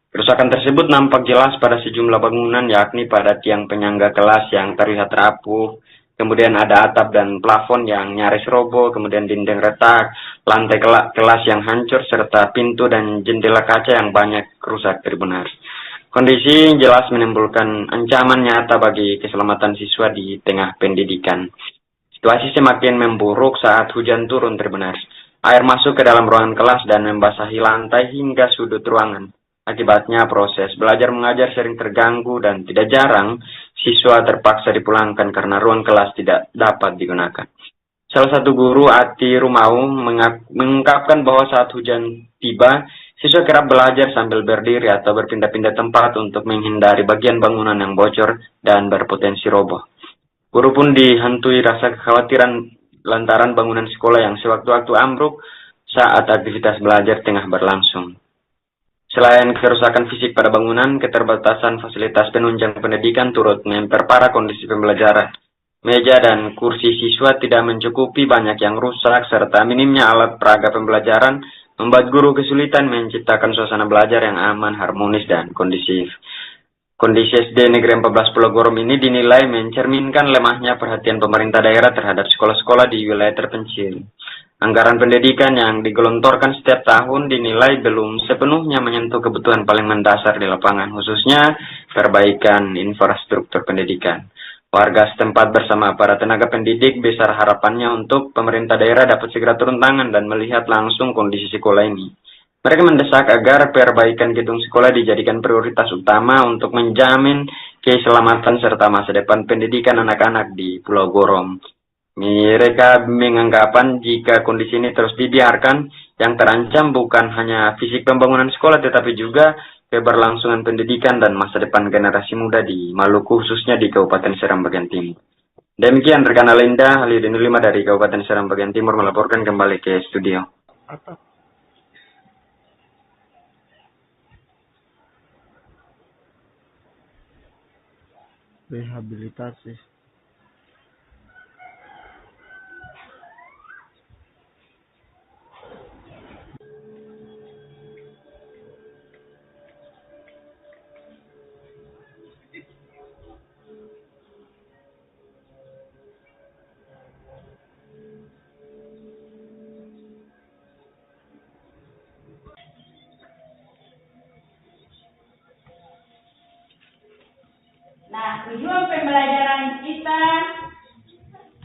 Kerusakan tersebut nampak jelas pada sejumlah bangunan, yakni pada tiang penyangga kelas yang terlihat rapuh, kemudian ada atap dan plafon yang nyaris roboh, kemudian dinding retak, lantai kelas yang hancur, serta pintu dan jendela kaca yang banyak rusak Tribuners. Kondisi jelas menimbulkan ancaman nyata bagi keselamatan siswa di tengah pendidikan. Situasi semakin memburuk saat hujan turun Tribuners. Air masuk ke dalam ruangan kelas dan membasahi lantai hingga sudut ruangan. Akibatnya proses belajar mengajar sering terganggu dan tidak jarang siswa terpaksa dipulangkan karena ruang kelas tidak dapat digunakan. Salah satu guru, Ati Rumau, mengungkapkan bahwa saat hujan tiba, siswa kerap belajar sambil berdiri atau berpindah-pindah tempat untuk menghindari bagian bangunan yang bocor dan berpotensi roboh. Guru pun dihantui rasa kekhawatiran lantaran bangunan sekolah yang sewaktu-waktu ambruk saat aktivitas belajar tengah berlangsung. Selain kerusakan fisik pada bangunan, keterbatasan fasilitas penunjang pendidikan turut memperparah kondisi pembelajaran. Meja dan kursi siswa tidak mencukupi, banyak yang rusak, serta minimnya alat peraga pembelajaran membuat guru kesulitan menciptakan suasana belajar yang aman, harmonis, dan kondusif. Kondisi SD Negeri 14 Pulau Gorom ini dinilai mencerminkan lemahnya perhatian pemerintah daerah terhadap sekolah-sekolah di wilayah terpencil. Anggaran pendidikan yang digelontorkan setiap tahun dinilai belum sepenuhnya menyentuh kebutuhan paling mendasar di lapangan, khususnya perbaikan infrastruktur pendidikan. Warga setempat bersama para tenaga pendidik besar harapannya untuk pemerintah daerah dapat segera turun tangan dan melihat langsung kondisi sekolah ini. Mereka mendesak agar perbaikan gedung sekolah dijadikan prioritas utama untuk menjamin keselamatan serta masa depan pendidikan anak-anak di Pulau Gorom. Mereka menganggapan jika kondisi ini terus dibiarkan, yang terancam bukan hanya fisik pembangunan sekolah tetapi juga keberlangsungan pendidikan dan masa depan generasi muda di Maluku, khususnya di Kabupaten Seram bagian timur. Demikian rekan Alinda, Haliudin Ulima dari Kabupaten Seram bagian timur melaporkan kembali ke studio. Rehabilitasi. Nah, tujuan pembelajaran kita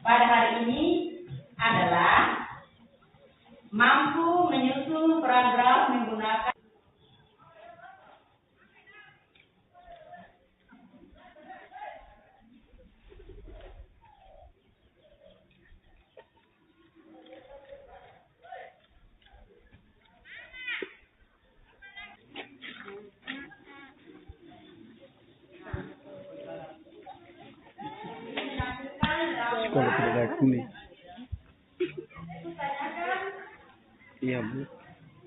pada hari ini adalah mampu menyusun program menggunakan Sekolah tidak kuning. Iya, Bu.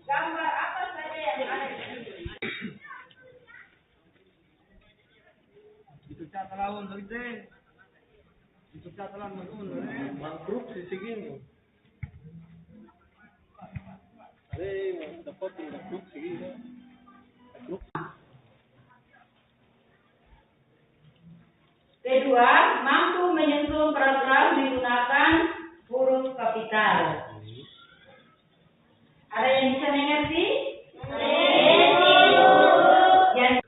gambar apa saja yang ada di sini. Itu catalawan tadi. Itu catalawan betul. Mangrove di sini. Dapat mangrove sini. Kedua, mampu menyusun program menggunakan huruf kapital. Ada yang bisa mengerti? Yang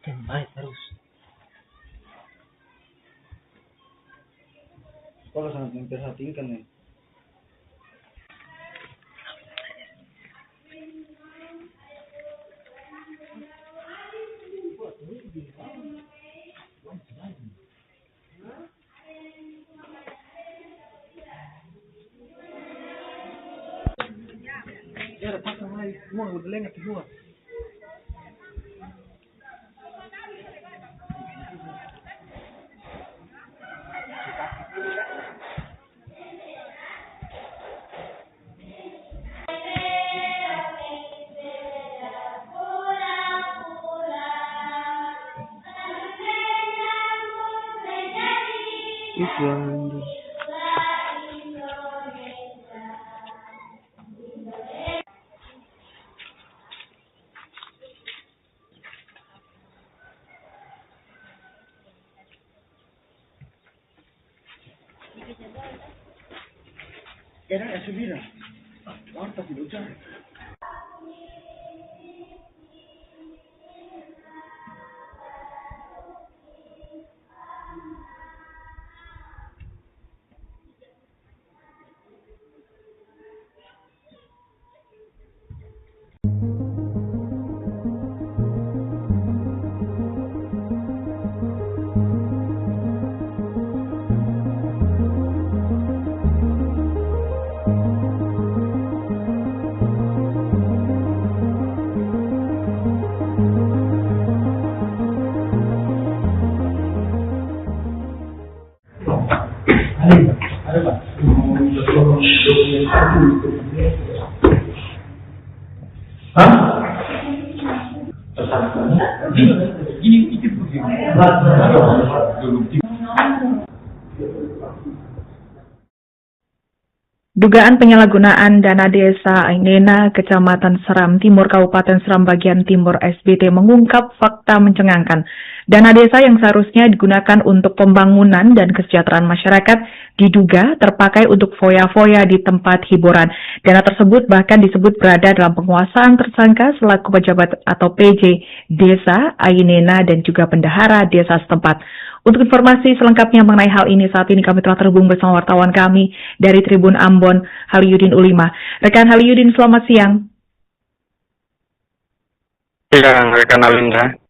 Standby terus. Kalau sangat memperhatikan nih. Ya, pasang lagi semua udah lengket semua. Itu yang era ya subida. Ahorita si luchar. Dugaan penyalahgunaan dana desa Ainena, Kecamatan Seram Timur, Kabupaten Seram bagian Timur SBT mengungkap fakta mencengangkan. Dana desa yang seharusnya digunakan untuk pembangunan dan kesejahteraan masyarakat diduga terpakai untuk foya-foya di tempat hiburan. Dana tersebut bahkan disebut berada dalam penguasaan tersangka selaku pejabat atau PJ desa Ainena dan juga bendahara desa setempat. Untuk informasi selengkapnya mengenai hal ini, saat ini kami telah terhubung bersama wartawan kami dari Tribun Ambon, Haliyudin Ulima. Rekan Haliyudin, selamat siang. Siang, rekan Alinda.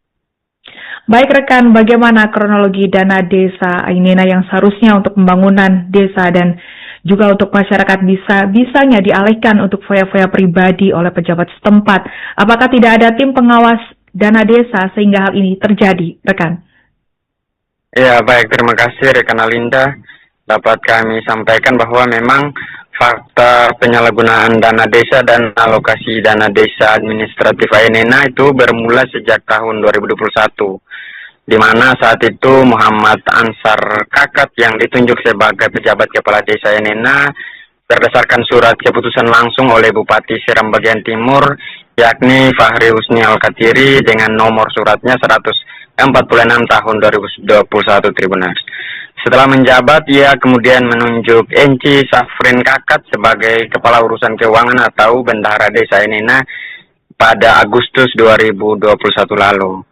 Baik rekan, bagaimana kronologi dana desa Ainena yang seharusnya untuk pembangunan desa dan juga untuk masyarakat bisanya dialihkan untuk foya-foya pribadi oleh pejabat setempat? Apakah tidak ada tim pengawas dana desa sehingga hal ini terjadi, rekan? Ya, baik, terima kasih rekan Alinda. Dapat kami sampaikan bahwa memang fakta penyalahgunaan dana desa dan alokasi dana desa administratif Ainena itu bermula sejak tahun 2021. Di mana saat itu Muhammad Ansar Kakat yang ditunjuk sebagai pejabat kepala desa Ainena berdasarkan surat keputusan langsung oleh Bupati Seram bagian Timur, yakni Fahri Husni Al-Katiri dengan nomor suratnya 146 tahun 2021 Tribuners. Setelah menjabat, ia kemudian menunjuk Enci Safrin Kakat sebagai Kepala Urusan Keuangan atau Bendahara Desa Ainena pada Agustus 2021 lalu.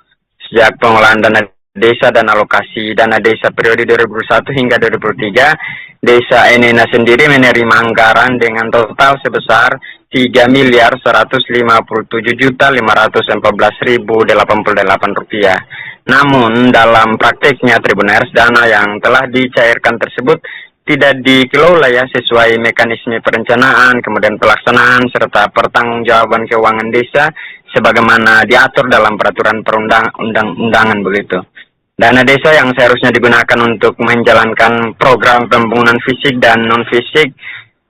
Sejak pengelolaan dana desa dan alokasi dana desa periode 2001 hingga 2003, Desa Ainena sendiri menerima anggaran dengan total sebesar 3.157.514.088 rupiah. Namun dalam prakteknya Tribuners, dana yang telah dicairkan tersebut tidak dikelola sesuai mekanisme perencanaan, kemudian pelaksanaan serta pertanggungjawaban keuangan desa sebagaimana diatur dalam peraturan perundang-undangan begitu. Dana desa yang seharusnya digunakan untuk menjalankan program pembangunan fisik dan non-fisik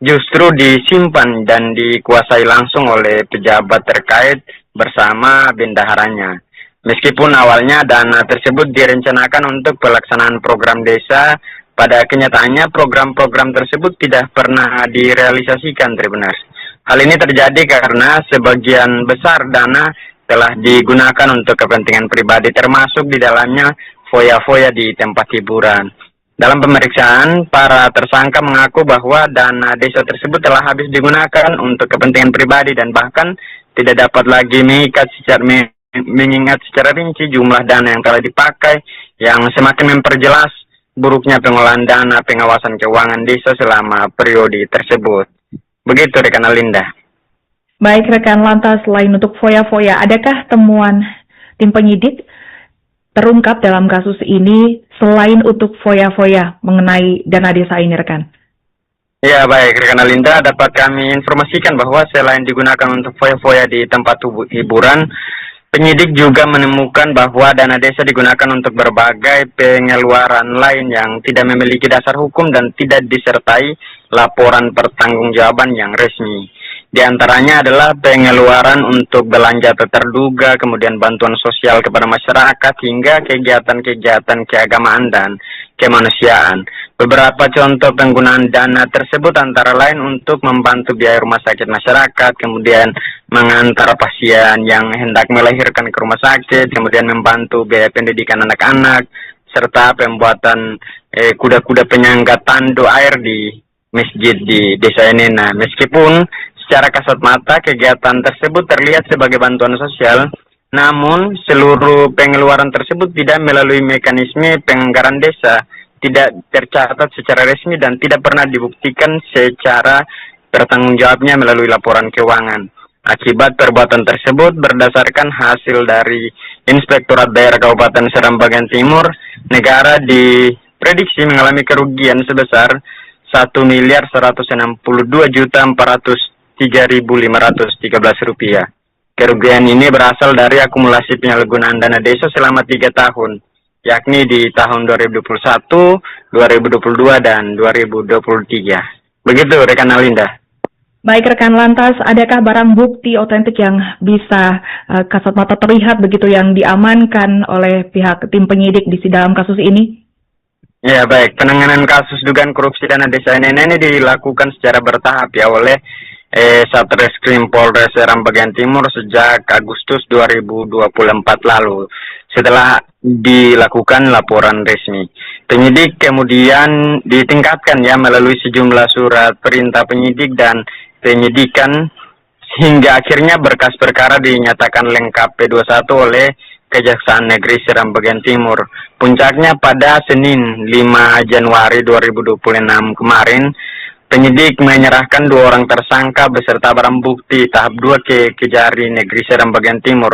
justru disimpan dan dikuasai langsung oleh pejabat terkait bersama bendaharanya. Meskipun awalnya dana tersebut direncanakan untuk pelaksanaan program desa, pada kenyataannya program-program tersebut tidak pernah direalisasikan, Tribuners. Hal ini terjadi karena sebagian besar dana telah digunakan untuk kepentingan pribadi, termasuk di dalamnya foya-foya di tempat hiburan. Dalam pemeriksaan, para tersangka mengaku bahwa dana desa tersebut telah habis digunakan untuk kepentingan pribadi dan bahkan tidak dapat lagi mengingat secara rinci jumlah dana yang telah dipakai, yang semakin memperjelas buruknya pengelolaan dana pengawasan keuangan desa selama periode tersebut. Begitu rekan Alinda. Baik rekan, lantas selain untuk foya-foya, adakah temuan tim penyidik terungkap dalam kasus ini selain untuk foya-foya mengenai dana desa ini rekan? Ya baik rekan Alinda, dapat kami informasikan bahwa selain digunakan untuk foya-foya di tempat hiburan, penyidik juga menemukan bahwa dana desa digunakan untuk berbagai pengeluaran lain yang tidak memiliki dasar hukum dan tidak disertai laporan pertanggungjawaban yang resmi. Di antaranya adalah pengeluaran untuk belanja terduga, kemudian bantuan sosial kepada masyarakat, hingga kegiatan-kegiatan keagamaan dan kemanusiaan. Beberapa contoh penggunaan dana tersebut antara lain untuk membantu biaya rumah sakit masyarakat, kemudian mengantar pasien yang hendak melahirkan ke rumah sakit, kemudian membantu biaya pendidikan anak-anak, serta pembuatan kuda-kuda penyangga tandu air di masjid di Desa Enena. Meskipun secara kasat mata kegiatan tersebut terlihat sebagai bantuan sosial, namun seluruh pengeluaran tersebut tidak melalui mekanisme penganggaran desa, tidak tercatat secara resmi dan tidak pernah dibuktikan secara bertanggungjawabnya melalui laporan keuangan. Akibat perbuatan tersebut, berdasarkan hasil dari Inspektorat Daerah Kabupaten Seram Bagian Timur, negara diprediksi mengalami kerugian sebesar Rp1.462.403.513. Kerugian ini berasal dari akumulasi penyalahgunaan dana desa selama 3 tahun, yakni di tahun 2021, 2022, dan 2023. Begitu rekan Alinda. Baik rekan, lantas adakah barang bukti otentik yang bisa kasat mata terlihat begitu yang diamankan oleh pihak tim penyidik di dalam kasus ini? Ya baik, penanganan kasus dugaan korupsi dana desa ini dilakukan secara bertahap ya oleh Satreskrim Polres Seram Bagian Timur sejak Agustus 2024 lalu. Setelah dilakukan laporan resmi, penyidik kemudian ditingkatkan ya melalui sejumlah surat perintah penyidik dan penyidikan hingga akhirnya berkas perkara dinyatakan lengkap P21 oleh Kejaksaan Negeri Seram Bagian Timur. Puncaknya pada Senin 5 Januari 2026 kemarin, penyidik menyerahkan 2 orang tersangka beserta barang bukti tahap 2 ke Kejari Negeri Seram Bagian Timur.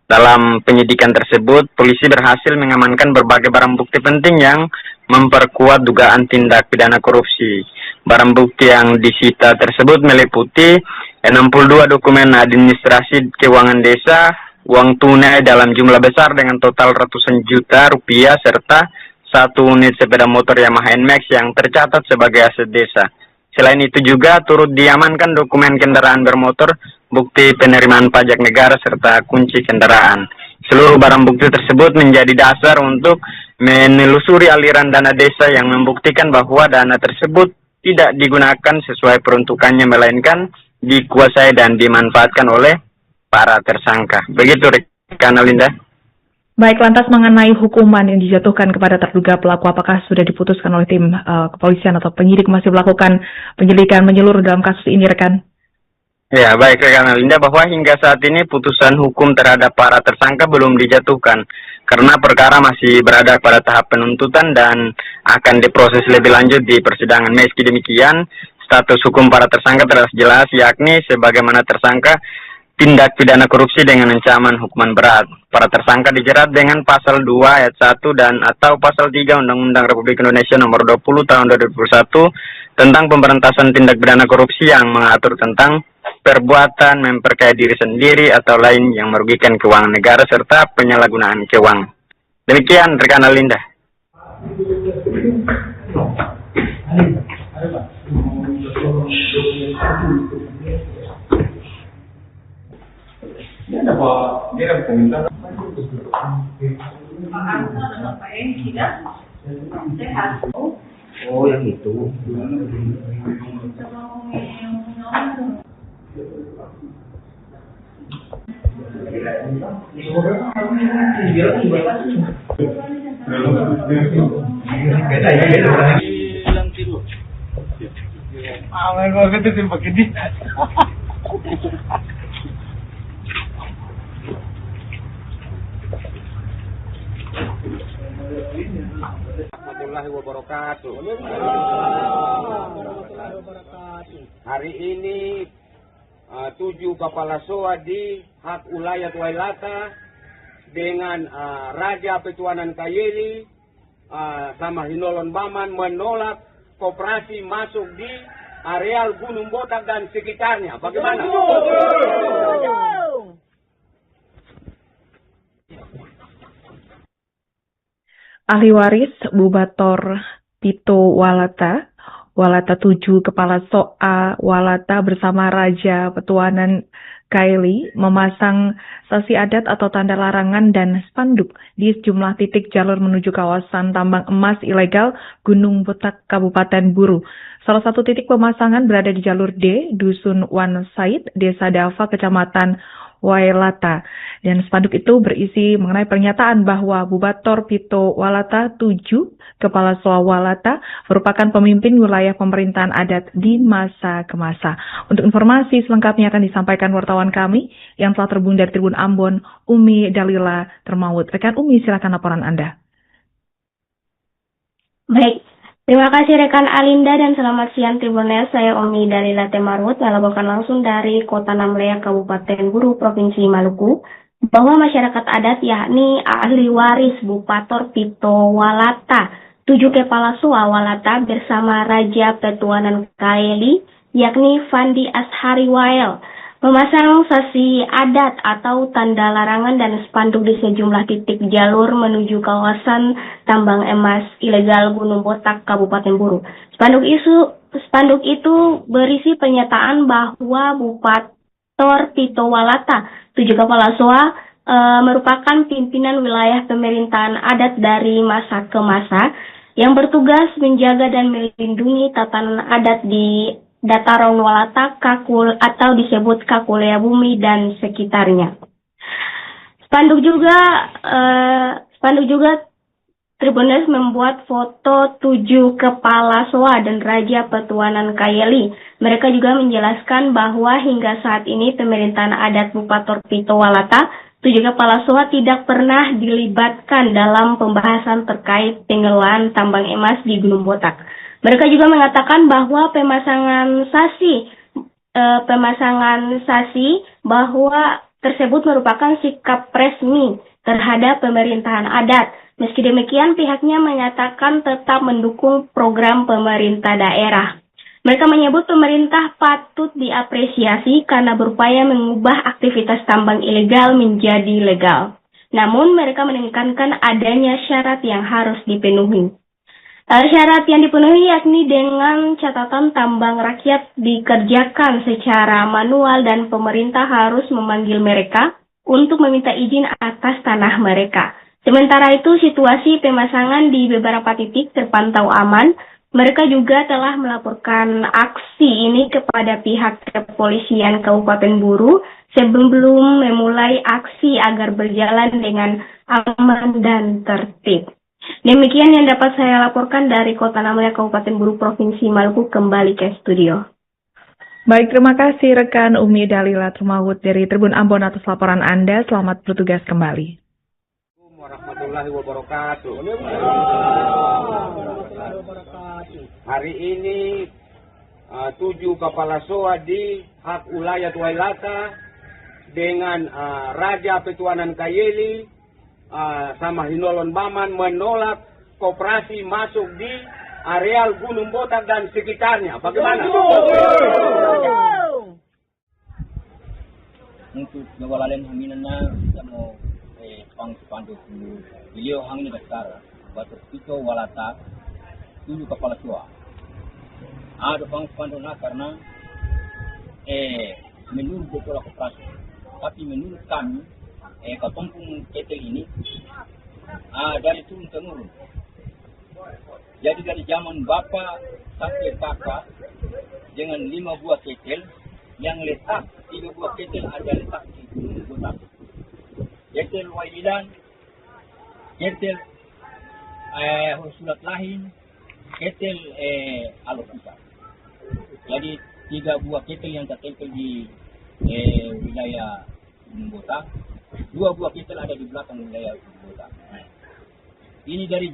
Dalam penyidikan tersebut, polisi berhasil mengamankan berbagai barang bukti penting yang memperkuat dugaan tindak pidana korupsi. Barang bukti yang disita tersebut meliputi 62 dokumen administrasi keuangan desa, uang tunai dalam jumlah besar dengan total ratusan juta rupiah, serta 1 unit sepeda motor Yamaha NMAX yang tercatat sebagai aset desa. Selain itu juga turut diamankan dokumen kendaraan bermotor, bukti penerimaan pajak negara, serta kunci kendaraan. Seluruh barang bukti tersebut menjadi dasar untuk menelusuri aliran dana desa yang membuktikan bahwa dana tersebut tidak digunakan sesuai peruntukannya, melainkan dikuasai dan dimanfaatkan oleh para tersangka. Begitu rekan Alinda. Baik, lantas mengenai hukuman yang dijatuhkan kepada terduga pelaku, apakah sudah diputuskan oleh tim kepolisian atau penyidik masih melakukan penyelidikan menyeluruh dalam kasus ini rekan? Ya baik rekan Alinda, bahwa hingga saat ini putusan hukum terhadap para tersangka belum dijatuhkan karena perkara masih berada pada tahap penuntutan dan akan diproses lebih lanjut di persidangan. Meski demikian, status hukum para tersangka telah jelas, yakni sebagaimana tersangka tindak pidana korupsi dengan ancaman hukuman berat. Para tersangka dijerat dengan pasal 2 ayat 1 dan atau pasal 3 Undang-Undang Republik Indonesia nomor 20 tahun 2021 tentang pemberantasan tindak pidana korupsi yang mengatur tentang perbuatan memperkaya diri sendiri atau lain yang merugikan keuangan negara serta penyalahgunaan keuangan. Demikian rekan Alinda. Oh, yang itu. Warahmatullahi wabarakatuh. Hari ini 7 kepala SOA di hak ulayat Wailata dengan Raja Petuanan Kayeli sama Hinolon Baman menolak koperasi masuk di areal Gunung Botak dan sekitarnya. Bagaimana? Ahli waris Bubator Pito Walata, Walata 7 Kepala SOA Walata bersama Raja Petuanan Kaili memasang sasi adat atau tanda larangan dan spanduk di sejumlah titik jalur menuju kawasan tambang emas ilegal Gunung Botak, Kabupaten Buru. Salah satu titik pemasangan berada di jalur D, Dusun Wan Said, Desa Dava, Kecamatan Wailata. Dan spanduk itu berisi mengenai pernyataan bahwa Bubator Pito Walata 7, Kepala SOA Walata, merupakan pemimpin wilayah pemerintahan adat di masa ke masa. Untuk informasi selengkapnya akan disampaikan wartawan kami yang telah terhubung dari Tribun Ambon, Umi Dalila Termaud. Rekan Umi, silakan laporan Anda. Baik, terima kasih rekan Alinda dan selamat siang Tribuners. Saya Umi Dalila Termaud melaporkan langsung dari Kota Namlea, Kabupaten Buru, Provinsi Maluku, bahwa masyarakat adat yakni ahli waris Bupator Pito Walata, 7 Kepala SOA Walata bersama Raja Petuanan Kaili yakni Fandi Ashari Wael memasang sasi adat atau tanda larangan dan spanduk di sejumlah titik jalur menuju kawasan tambang emas ilegal Gunung Botak, Kabupaten Buru. Spanduk itu berisi pernyataan bahwa Bupator Pito Walata, 7 Kepala SOA, merupakan pimpinan wilayah pemerintahan adat dari masa ke masa yang bertugas menjaga dan melindungi tatanan adat di Dataran Walata, Kakul atau disebut Kakulea Bumi dan sekitarnya. Spanduk juga Tribuners membuat foto 7 Kepala SOA dan Raja Petuanan Kayeli. Mereka juga menjelaskan bahwa hingga saat ini pemerintahan adat Bupator Pito Walata, 7 Kepala SOA tidak pernah dilibatkan dalam pembahasan terkait pengelolaan tambang emas di Gunung Botak. Mereka juga mengatakan bahwa pemasangan sasi bahwa tersebut merupakan sikap resmi terhadap pemerintahan adat. Meski demikian, pihaknya menyatakan tetap mendukung program pemerintah daerah. Mereka menyebut pemerintah patut diapresiasi karena berupaya mengubah aktivitas tambang ilegal menjadi legal. Namun, mereka menekankan adanya syarat yang harus dipenuhi. Syarat yang dipenuhi yakni dengan catatan tambang rakyat dikerjakan secara manual dan pemerintah harus memanggil mereka untuk meminta izin atas tanah mereka. Sementara itu, situasi pemasangan di beberapa titik terpantau aman. Mereka juga telah melaporkan aksi ini kepada pihak kepolisian Kabupaten Buru sebelum memulai aksi agar berjalan dengan aman dan tertib. Demikian yang dapat saya laporkan dari Kota Namlea, Kabupaten Buru, Provinsi Maluku. Kembali ke studio. Baik, terima kasih rekan Umi Dalila Termaud dari Tribun Ambon atas laporan Anda. Selamat bertugas kembali. Warahmatullahi wabarakatuh. Hari ini 7 Kepala SOA di hak ulayat Wailata dengan Raja Petuanan Kayeli sama Hinolon Baman menolak koperasi masuk di areal Gunung Botak dan sekitarnya. Bagaimana? Untuk nawalalan haminan na mo pang-spanduk beliau hangin dasar Bupator Pito Walata 7 Kepala SOA. Ada pang-spanduk na karena menurut betul koperasi Tapi menurut kami, kepompong ketel ini dari turun temurun. Jadi dari zaman bapak sampai kakak dengan 5 buah ketel yang letak 3 buah ketel ada letak di Gunung Botak. Ketel Wailan, ketel Surat Lahin, ketel Alokusa. Jadi 3 buah ketel yang tertempel di wilayah Gunung Botak, 2 buah ketel ada di belakang wilayah Gunung Botak. Ini dari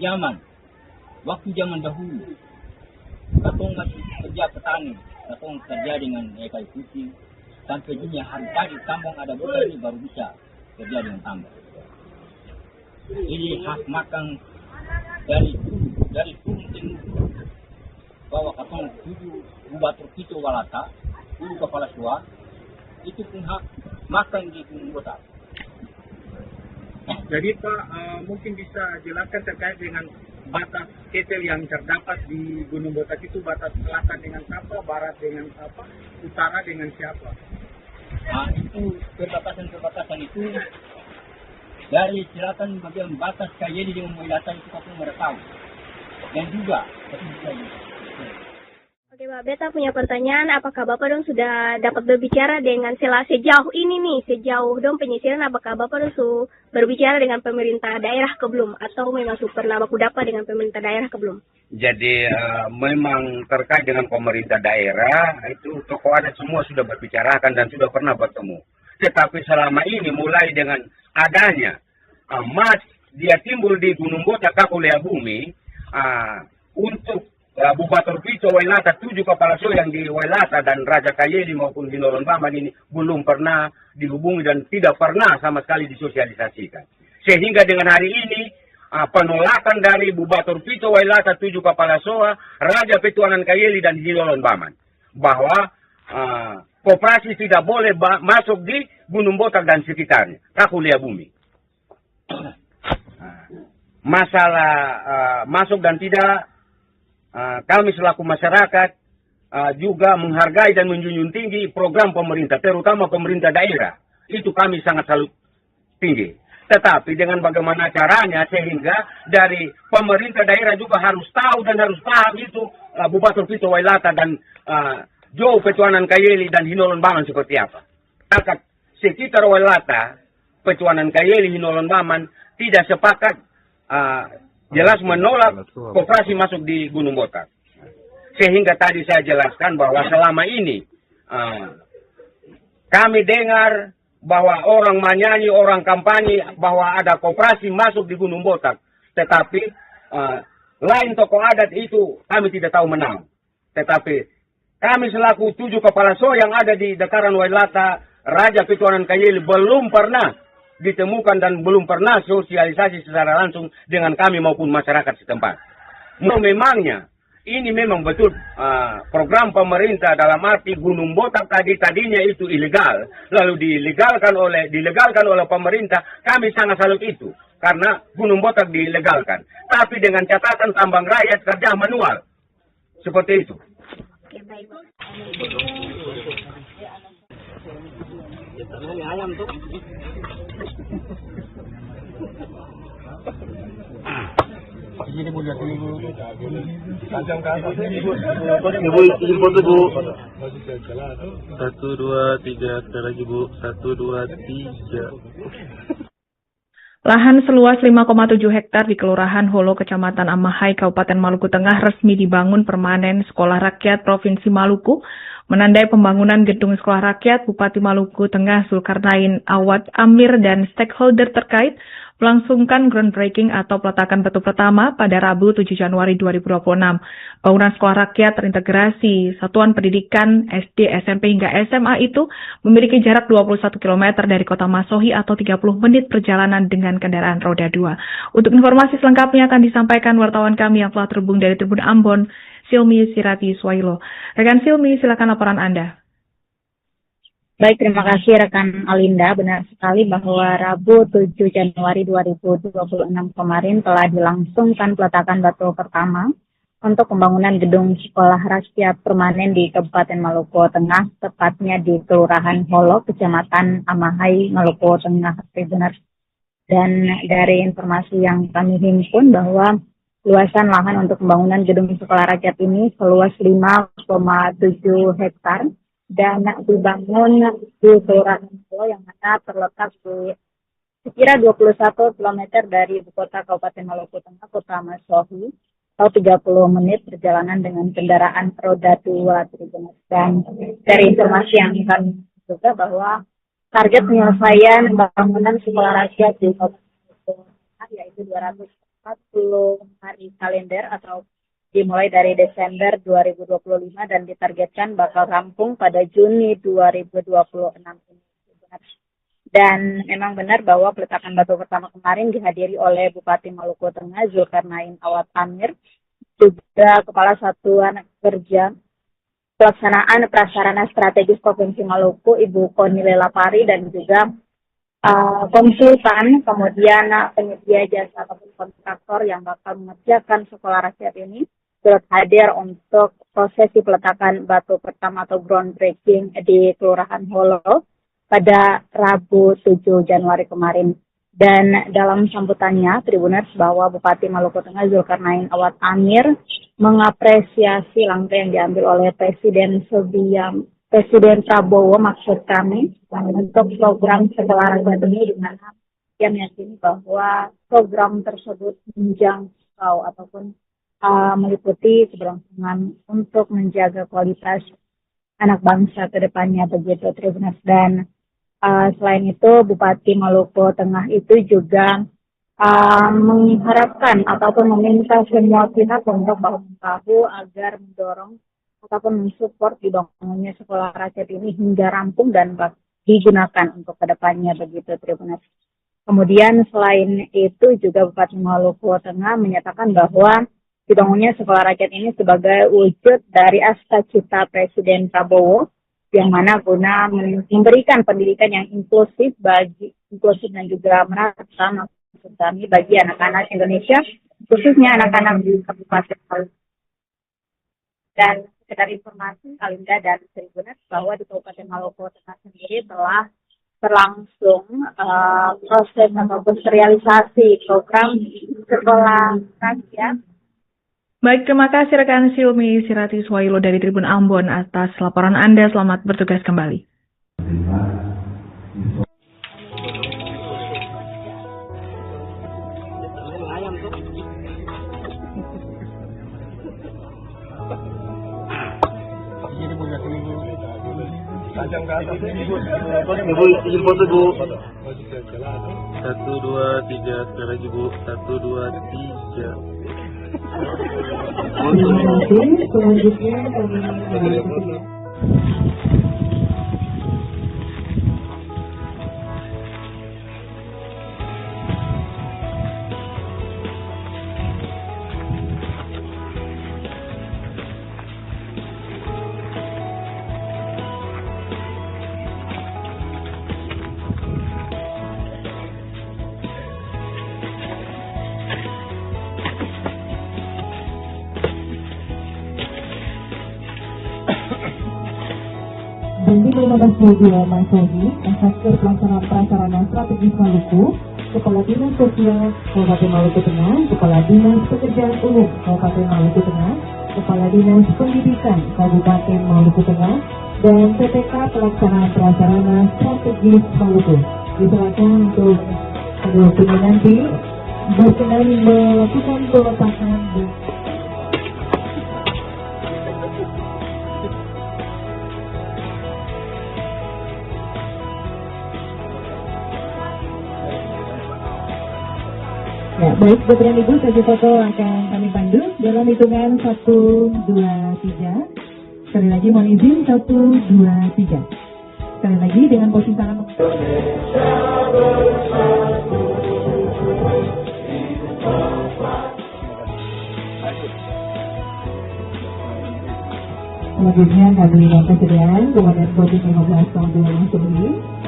waktu zaman dahulu. Katong masih kerja petani, katong kerja dengan kayu putih. Sampai dunia hari tadi tambang ada betul ini baru bisa kerja dengan tambang. Ini hak makan dari turun temurun bahwa katong 7 Bubatur Pito Walata, 7 kepala suar, itu pun hak makan di Gunung Botak. Jadi Pak, mungkin bisa jelaskan terkait dengan batas ketel yang terdapat di Gunung Botak itu, batas selatan dengan siapa, barat dengan apa, utara dengan siapa? Itu perbatasan itu dari selatan bagian batas Kayeli dengan Wailata itu katong merekam. Dan juga Oke Pak, Beta punya pertanyaan, apakah Bapak dong sudah dapat berbicara dengan sejauh ini nih, sejauh dong penyisiran, apakah Bapak dong berbicara dengan pemerintah daerah ke belum? Atau memang pernah baku dapat dengan pemerintah daerah ke belum? Jadi memang terkait dengan pemerintah daerah, itu tokoh adat semua sudah berbicarakan dan sudah pernah bertemu. Tetapi selama ini mulai dengan adanya dia timbul di Gunung Botak, Kakulea Bumi, untuk Bubatur Pito Wailata, 7 kepala suku yang di Wailata dan Raja Kayeli maupun Hinolon Baman ini belum pernah dihubungi dan tidak pernah sama sekali disosialisasikan. Sehingga dengan hari ini penolakan dari Bubatur Pito Wailata, 7 kepala soa, Raja Petuanan Kayeli dan Hinolon Baman bahwa koperasi tidak boleh masuk di Gunung Botak dan sekitarnya, Kakulea Bumi. Masalah masuk dan tidak, kami selaku masyarakat juga menghargai dan menjunjung tinggi program pemerintah, terutama pemerintah daerah. Itu kami sangat salut tinggi. Tetapi dengan bagaimana caranya sehingga dari pemerintah daerah juga harus tahu dan harus paham itu Bubatur Pito Wailata dan Jou Petuanan Kayeli dan Hinolon Baman seperti apa. Sekitar Wailata, Petuanan Kayeli, Hinolon Baman tidak sepakat jelas menolak koperasi masuk di Gunung Botak. Sehingga tadi saya jelaskan bahwa selama ini kami dengar bahwa orang menyanyi, orang kampanye bahwa ada koperasi masuk di Gunung Botak. Tetapi lain tokoh adat itu kami tidak tahu menang. Tetapi kami selaku 7 kepala so yang ada di Dataran Wailata, Raja Petuanan Kayeli belum pernah ditemukan dan belum pernah sosialisasi secara langsung dengan kami maupun masyarakat setempat. Memangnya ini memang betul program pemerintah dalam arti Gunung Botak tadinya itu ilegal, lalu dilegalkan oleh pemerintah. Kami sangat salut itu karena Gunung Botak dilegalkan, tapi dengan catatan tambang rakyat kerja manual seperti itu. Oke, baik. Ayam tuh. Ini boleh dulu. Kacang kacang ini Bu. Ibu foto Bu. 1, 2, 3 sekali lagi Bu. 1, 2, 3. Lahan seluas 5,7 hektar di Kelurahan Holo, Kecamatan Amahai, Kabupaten Maluku Tengah resmi dibangun permanen Sekolah Rakyat Provinsi Maluku, menandai pembangunan gedung Sekolah Rakyat. Bupati Maluku Tengah Zulkarnain Awad Amir dan stakeholder terkait melangsungkan groundbreaking atau peletakan batu pertama pada Rabu 7 Januari 2026. Bangunan sekolah rakyat terintegrasi satuan pendidikan SD, SMP hingga SMA itu memiliki jarak 21 km dari kota Masohi atau 30 menit perjalanan dengan kendaraan roda 2. Untuk informasi selengkapnya akan disampaikan wartawan kami yang telah terhubung dari Tribun Ambon, Silmi Sirati Swailo. Rekan Silmi, silakan laporan Anda. Baik, terima kasih rekan Alinda. Benar sekali bahwa Rabu 7 Januari 2026 kemarin telah dilangsungkan peletakan batu pertama untuk pembangunan gedung sekolah rakyat permanen di Kabupaten Maluku Tengah, tepatnya di Kelurahan Holo, Kecamatan Amahai, Maluku Tengah. Dan dari informasi yang kami himpun bahwa luasan lahan untuk pembangunan gedung sekolah rakyat ini seluas 5,7 hektar dan dibangun di Kelurahan Holo yang mana terletak di sekira 21 km dari ibu kota Kabupaten Maluku Tengah, Kota Masohi, atau 30 menit perjalanan dengan kendaraan roda 2. Dan dari informasi yang kami juga bahwa target penyelesaian bangunan sekolah rakyat di Kabupaten Maluku Tengah yaitu 240 hari kalender atau dimulai dari Desember 2025 dan ditargetkan bakal rampung pada Juni 2026 ini. Dan memang benar bahwa peletakan batu pertama kemarin dihadiri oleh Bupati Maluku Tengah Zulkarnain Awad Amir, juga Kepala Satuan Kerja Pelaksanaan Prasarana Strategis Provinsi Maluku Ibu Konile Lapari, dan juga konsultan, kemudian penyedia jasa ataupun kontraktor yang bakal mengerjakan sekolah rakyat ini turut hadir untuk prosesi peletakan batu pertama atau groundbreaking di Kelurahan Holo pada Rabu 7 Januari kemarin. Dan dalam sambutannya, Tribuners, bahwa Bupati Maluku Tengah Zulkarnain Awad Amir mengapresiasi langkah yang diambil oleh Presiden Prabowo, maksud kami, untuk program sekolah rakyat ini, di mana dia meyakini bahwa program tersebut menjangkau ataupun meliputi keberlangsungan untuk menjaga kualitas anak bangsa ke depannya, begitu Tribuners. Dan selain itu, Bupati Maluku Tengah itu juga mengharapkan ataupun meminta semua pihak untuk bahu-membahu agar mendorong ataupun mensupport dibangunnya sekolah rakyat ini hingga rampung dan digunakan untuk kedepannya, begitu Tribuners. Kemudian selain itu juga Bupati Maluku Tengah menyatakan bahwa dibangunnya sekolah rakyat ini sebagai wujud dari asta cita Presiden Prabowo, yang mana guna memberikan pendidikan yang inklusif dan juga merata maksud kami bagi anak-anak Indonesia, khususnya anak-anak di Kabupaten Maluku. Dan sekedar informasi, Alinda dan Tribuners, bahwa di Kabupaten Maluku Tengah sendiri telah berlangsung proses ataupun realisasi program sekolah rakyat. Baik, terima kasih rekan Silmi Sirati Swailo dari Tribun Ambon atas laporan Anda. Selamat bertugas kembali. Ibu izin foto Bu. 1, 2, 3 sekali lagi Bu. 1, 2, 3. Selanjutnya kami Bagi 1522 Masohi, Inspektur Pelaksanaan Prasarana Strategis Maluku, Kepala Dinas Sosial Kabupaten Maluku Tengah, Kepala Dinas Pekerjaan Umum Kabupaten Maluku Tengah, Kepala Dinas Pendidikan Kabupaten Maluku Tengah, dan PPK Pelaksanaan Prasarana Strategis Maluku. Diserahkan untuk kedua nanti berkenan melakukan peletakan Ya, baik, Bapak dan Ibu, sesi foto akan kami pandu dalam hitungan 1, 2, 3. Sekali lagi mohon izin 1, 2, 3. Sekali lagi dengan posisi tangan. Selanjutnya kami persediaan Komandan Kodim 15 tahun 2009.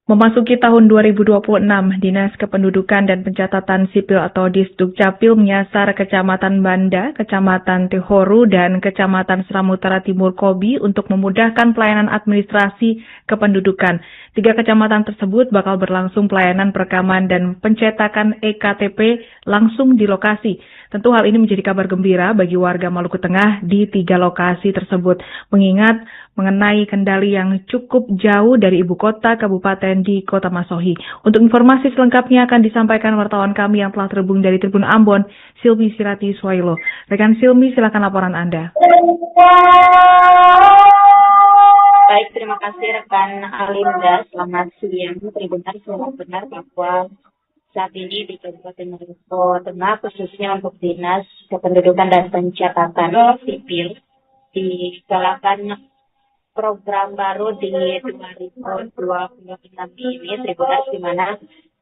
Memasuki tahun 2026, Dinas Kependudukan dan Pencatatan Sipil atau Disdukcapil menyasar Kecamatan Banda, Kecamatan Tehoru, dan Kecamatan Seram Utara Timur Kobi untuk memudahkan pelayanan administrasi kependudukan. 3 kecamatan tersebut bakal berlangsung pelayanan perekaman dan pencetakan EKTP langsung di lokasi. Tentu hal ini menjadi kabar gembira bagi warga Maluku Tengah di 3 lokasi tersebut, mengingat mengenai kendali yang cukup jauh dari ibu kota kabupaten di Kota Masohi. Untuk informasi selengkapnya akan disampaikan wartawan kami yang telah terhubung dari Tribun Ambon, Silmi Sirati Swailo. Rekan Silmi, silakan laporan Anda. Baik, terima kasih rekan Alinda. Selamat siang. Tribuners, benar bahwa saat ini di Kabupaten Maluku Tengah, khususnya untuk Dinas Kependudukan dan Pencatatan Sipil, digalakan program baru di 2026 ini, Tribuners, di mana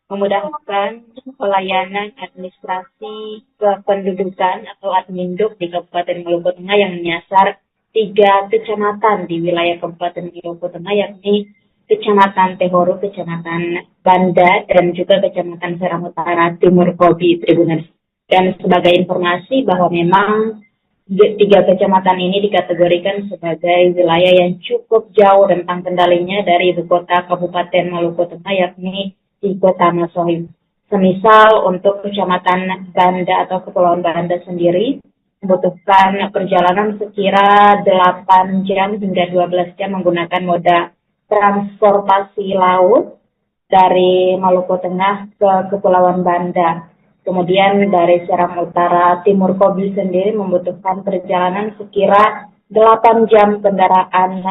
memudahkan pelayanan administrasi kependudukan atau Adminduk di Kabupaten Maluku Tengah yang menyasar 3 kecamatan di wilayah Kabupaten Maluku Tengah, yakni Kecamatan Tehoru, Kecamatan Banda, dan juga Kecamatan Seram Utara Timur Kobi, Tribuners. Dan sebagai informasi bahwa memang 3 kecamatan ini dikategorikan sebagai wilayah yang cukup jauh rentang kendalinya dari ibu kota Kabupaten Maluku Tengah, yakni di Kota Masohi. Semisal untuk Kecamatan Banda atau Kepulauan Banda sendiri, membutuhkan perjalanan sekira 8 jam hingga 12 jam menggunakan moda transportasi laut dari Maluku Tengah ke Kepulauan Banda. Kemudian dari Seram Utara Timur Kobi sendiri membutuhkan perjalanan sekira 8 jam kendaraan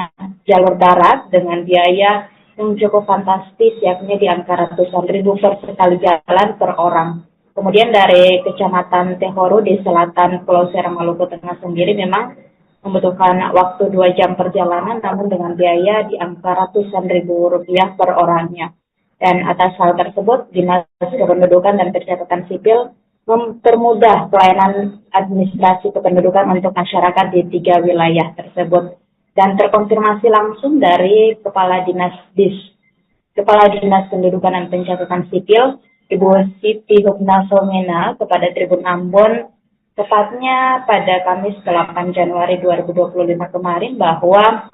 jalur darat dengan biaya yang cukup fantastis, yakni di angka ratusan ribu per sekali jalan per orang. Kemudian dari Kecamatan Tehoru di selatan Pulau Seram Maluku Tengah sendiri memang membutuhkan waktu 2 jam perjalanan, namun dengan biaya di angka ratusan ribu rupiah per orangnya. Dan atas hal tersebut, Dinas Kependudukan dan Pencatatan Sipil mempermudah pelayanan administrasi kependudukan untuk masyarakat di 3 wilayah tersebut. Dan terkonfirmasi langsung dari Kepala Dinas Pendudukan dan Pencatatan Sipil, Ibu Siti Hukna Somena, kepada Tribun Ambon, tepatnya pada Kamis 8 Januari 2025 kemarin, bahwa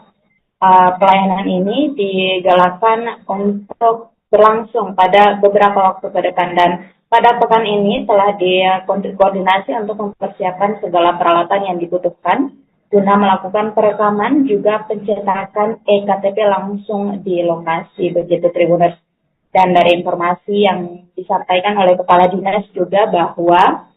pelayanan ini digalakkan untuk berlangsung pada beberapa waktu ke depan, dan pada pekan ini telah dikoordinasi untuk mempersiapkan segala peralatan yang dibutuhkan guna melakukan perekaman juga pencetakan EKTP langsung di lokasi, begitu Tribuners. Dan dari informasi yang disampaikan oleh Kepala Dinas juga bahwa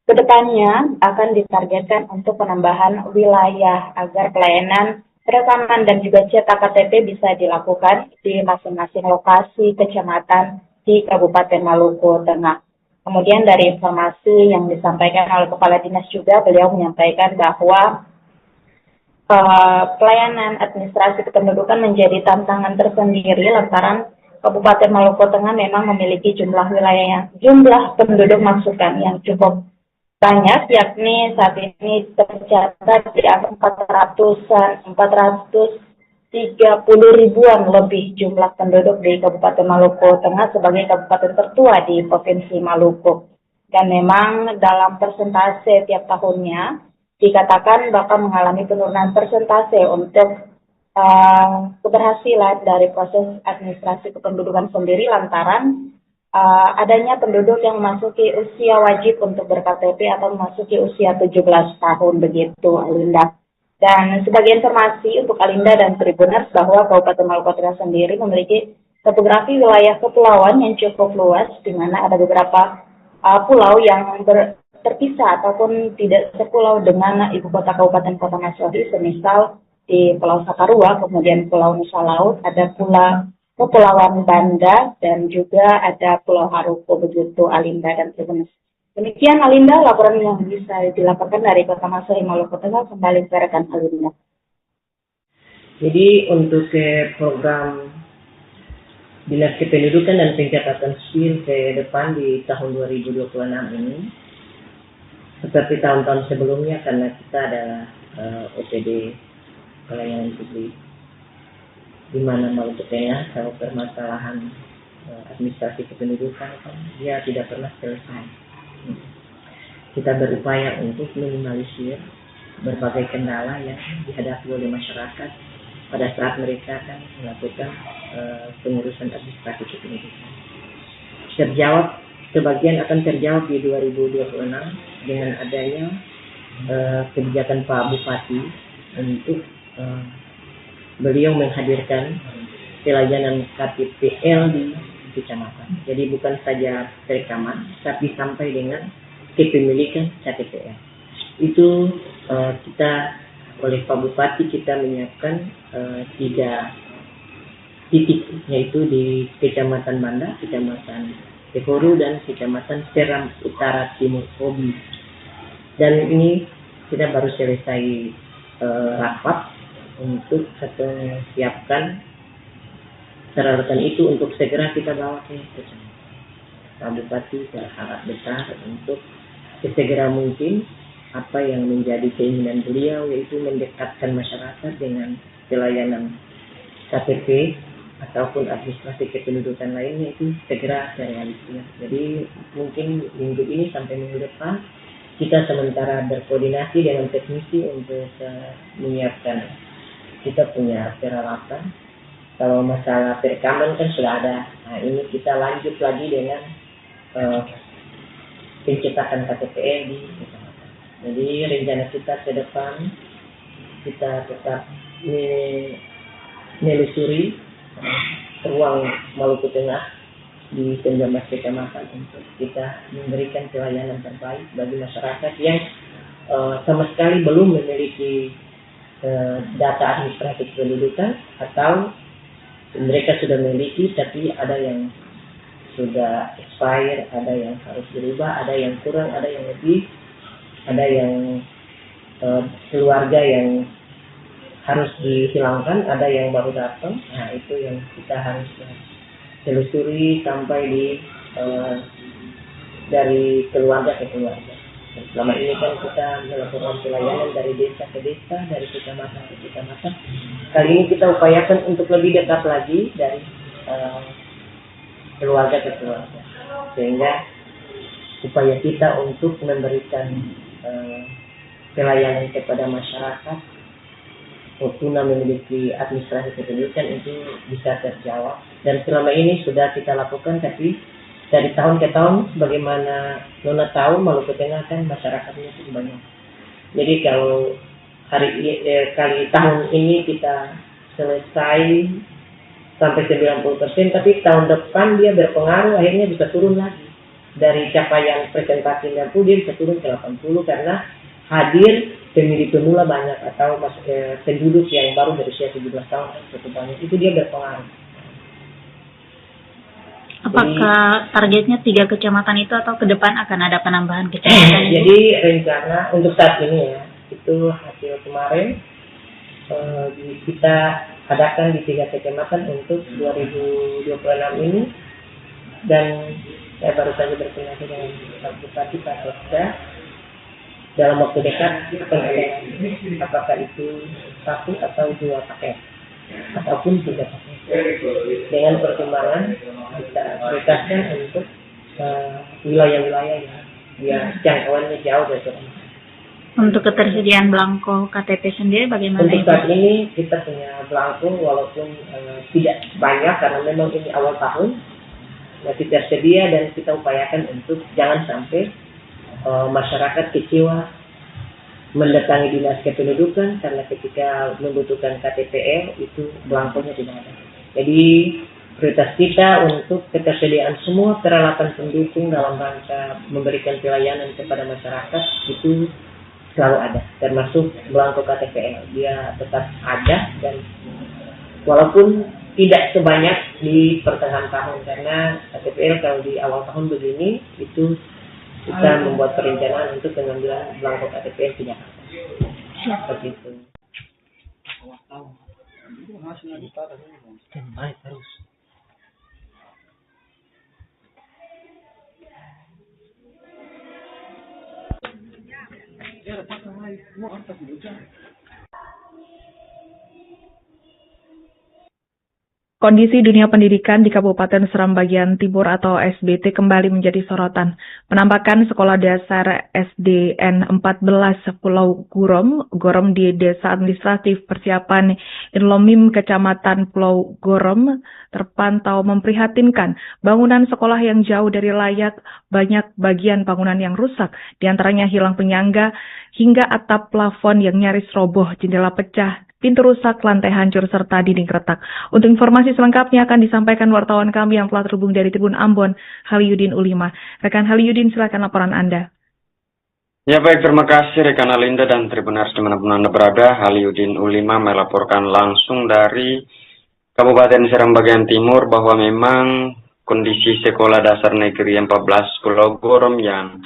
kedepannya akan ditargetkan untuk penambahan wilayah agar pelayanan perekaman dan juga cetak KTP bisa dilakukan di masing-masing lokasi kecamatan di Kabupaten Maluku Tengah. Kemudian dari informasi yang disampaikan oleh Kepala Dinas juga, beliau menyampaikan bahwa pelayanan administrasi kependudukan menjadi tantangan tersendiri lantaran Kabupaten Maluku Tengah memang memiliki jumlah penduduk masukan yang cukup banyak, yakni saat ini tercatat di angka 430 ribuan lebih jumlah penduduk di Kabupaten Maluku Tengah sebagai kabupaten tertua di Provinsi Maluku. Dan memang dalam persentase tiap tahunnya dikatakan bakal mengalami penurunan persentase untuk keberhasilan dari proses administrasi kependudukan sendiri lantaran adanya penduduk yang memasuki usia wajib untuk ber-KTP atau memasuki usia 17 tahun, begitu Alinda. Dan sebagai informasi untuk Alinda dan Tribuners bahwa Kabupaten Maluku Tengah sendiri memiliki topografi wilayah kepulauan yang cukup luas, di mana ada beberapa pulau yang terpisah ataupun tidak sepulau dengan ibu kota Kabupaten Kota Masohi, semisal di Pulau Sakarua, kemudian Pulau Nusa Laut, ada Kepulauan Banda, dan juga ada Pulau Haruko, begitu Alinda dan Tribuners. Demikian Alinda, laporan yang bisa dilaporkan dari Kota Masohi, Maluku Tengah. Kembali ke rekan Alinda. Jadi untuk program Dinas Kependudukan dan Pencatatan Sipil ke depan di tahun 2026 ini, seperti tahun-tahun sebelumnya, karena kita adalah OPD pelayanan publik, di mana Maluku Tengah kalau permasalahan administrasi kependudukan dia tidak pernah selesai. Kita berupaya untuk minimalisir berbagai kendala yang dihadapi oleh masyarakat pada saat mereka akan melakukan pengurusan administrasi kependudukan. Terjawab, sebagian akan terjawab di 2026 dengan adanya kebijakan Pak Bupati untuk beliau menghadirkan pelayanan KTPL di kecamatan. Jadi bukan saja perekaman, tapi sampai dengan kepemilikan KTPL. Itu kita oleh Pak Bupati kita menyiapkan 3 titik, yaitu di Kecamatan Banda, Kecamatan Tehoru, dan Kecamatan Seram Utara Timur Hobi. Dan ini kita baru selesai rapat untuk menyiapkan peralatan itu untuk segera kita bawa ke kecamatan. Pak Bupati berharap besar untuk sesegera mungkin apa yang menjadi keinginan beliau, yaitu mendekatkan masyarakat dengan pelayanan KTP ataupun administrasi kependudukan lainnya itu segera terrealisasi. Jadi mungkin minggu ini sampai minggu depan kita sementara berkoordinasi dengan teknisi untuk menyiapkan. Kita punya peralatan. Kalau masalah perekaman kan sudah ada. Nah, ini kita lanjut lagi dengan pencetakan KTPL di kecamatan. Jadi rencana kita ke depan kita tetap menelusuri ruang Maluku Tengah di 19 kecamatan untuk kita memberikan pelayanan terbaik bagi masyarakat yang sama sekali belum memiliki data administrasi kependudukan, atau mereka sudah memiliki tapi ada yang sudah expire, ada yang harus dirubah, ada yang kurang, ada yang lebih, ada yang keluarga yang harus dihilangkan, ada yang baru datang. Nah, itu yang kita harus telusuri sampai di dari keluarga ke keluarga. Dan selama ini kan kita melakukan pelayanan dari desa ke desa, dari kecamatan ke kecamatan. Kali ini kita upayakan untuk lebih dekat lagi dari keluarga ke keluarga, sehingga upaya kita untuk memberikan pelayanan kepada masyarakat Fortuna memiliki administrasi kependudukan itu bisa terjawab. Dan selama ini sudah kita lakukan, tapi dari tahun ke tahun bagaimana Nona tahu Maluku Tengah kan masyarakatnya cukup banyak. Jadi kalau kali tahun ini kita selesai sampai 90%, tapi tahun depan dia berpengaruh, akhirnya bisa turun lagi. Dari capaian presentasi 90 dia bisa turun ke 80 karena hadir pemilih pemula banyak atau penduduk yang baru berusia 17 tahun cukup banyak. Itu dia berpengaruh. Apakah targetnya 3 kecamatan itu atau ke depan akan ada penambahan kecamatan? Jadi rencana untuk saat ini ya, itu hasil kemarin kita adakan di 3 kecamatan untuk 2026 ini, dan saya baru saja berkoordinasi dengan Pak Bupati Pak Sekda. Dalam waktu dekat akan ada apakah itu 1 atau 2 paket ataupun 3 paket, dengan pertimbangan kita prioritaskan untuk wilayah-wilayah yang jangkauannya jauh dari kota. Untuk ketersediaan belangko KTP sendiri bagaimana? Untuk saat ini kita punya belangko walaupun tidak banyak karena memang ini awal tahun, masih tersedia, dan kita upayakan untuk jangan sampai masyarakat kecewa mendatangi dinas kependudukan karena ketika membutuhkan KTPL itu belangkonya tidak ada. Jadi prioritas kita untuk ketersediaan semua peralatan pendukung dalam rangka memberikan pelayanan kepada masyarakat itu selalu ada, termasuk belangko KTPL. Dia tetap ada, dan walaupun tidak sebanyak di pertengahan tahun, karena KTPL kalau di awal tahun begini itu kita membuat perencanaan untuk pengambilan belangko KTPL tidak ada. Seperti itu. Baik terus. Kondisi dunia pendidikan di Kabupaten Seram Bagian Timur atau SBT kembali menjadi sorotan. Penampakan sekolah dasar SDN 14 Pulau Gorom di Desa Administratif Persiapan Inlomim Kecamatan Pulau Gorom terpantau memprihatinkan. Bangunan sekolah yang jauh dari layak, banyak bagian bangunan yang rusak, diantaranya hilang penyangga hingga atap plafon yang nyaris roboh, jendela pecah, pintu rusak, lantai hancur, serta dinding retak. Untuk informasi selengkapnya akan disampaikan wartawan kami yang telah terhubung dari Tribun Ambon, Haliyudin Ulima. Rekan Haliyudin, silakan laporan Anda. Ya baik, terima kasih rekan Alinda dan Tribuners dimanapun Anda berada. Haliyudin Ulima melaporkan langsung dari Kabupaten Seram Bagian Timur bahwa memang kondisi sekolah dasar negeri 14 Pulau Gorom yang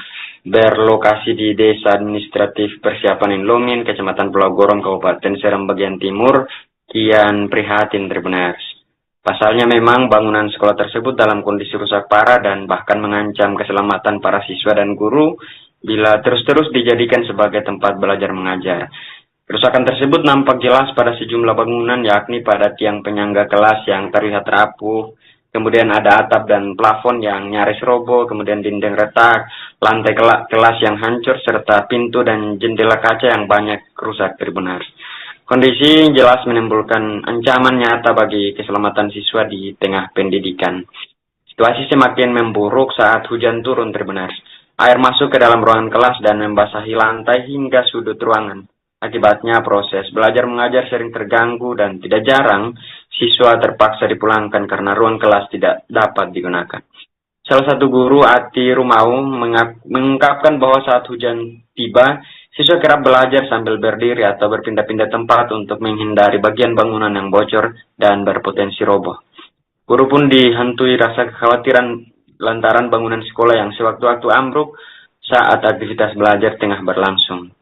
berlokasi di Desa Administratif Persiapan Inlomin, Kecamatan Pulau Gorom, Kabupaten Seram Bagian Timur, kian prihatin Tribuners. Pasalnya memang bangunan sekolah tersebut dalam kondisi rusak parah dan bahkan mengancam keselamatan para siswa dan guru bila terus-terus dijadikan sebagai tempat belajar mengajar. Kerusakan tersebut nampak jelas pada sejumlah bangunan, yakni pada tiang penyangga kelas yang terlihat rapuh, kemudian ada atap dan plafon yang nyaris roboh, kemudian dinding retak, lantai kelas yang hancur, serta pintu dan jendela kaca yang banyak rusak Tribuners. Kondisi jelas menimbulkan ancaman nyata bagi keselamatan siswa di tengah pendidikan. Situasi semakin memburuk saat hujan turun Tribuners. Air masuk ke dalam ruangan kelas dan membasahi lantai hingga sudut ruangan. Akibatnya proses belajar mengajar sering terganggu dan tidak jarang siswa terpaksa dipulangkan karena ruang kelas tidak dapat digunakan. Salah satu guru, Ati Rumau, mengungkapkan bahwa saat hujan tiba, siswa kerap belajar sambil berdiri atau berpindah-pindah tempat untuk menghindari bagian bangunan yang bocor dan berpotensi roboh. Guru pun dihantui rasa kekhawatiran lantaran bangunan sekolah yang sewaktu-waktu ambruk saat aktivitas belajar tengah berlangsung.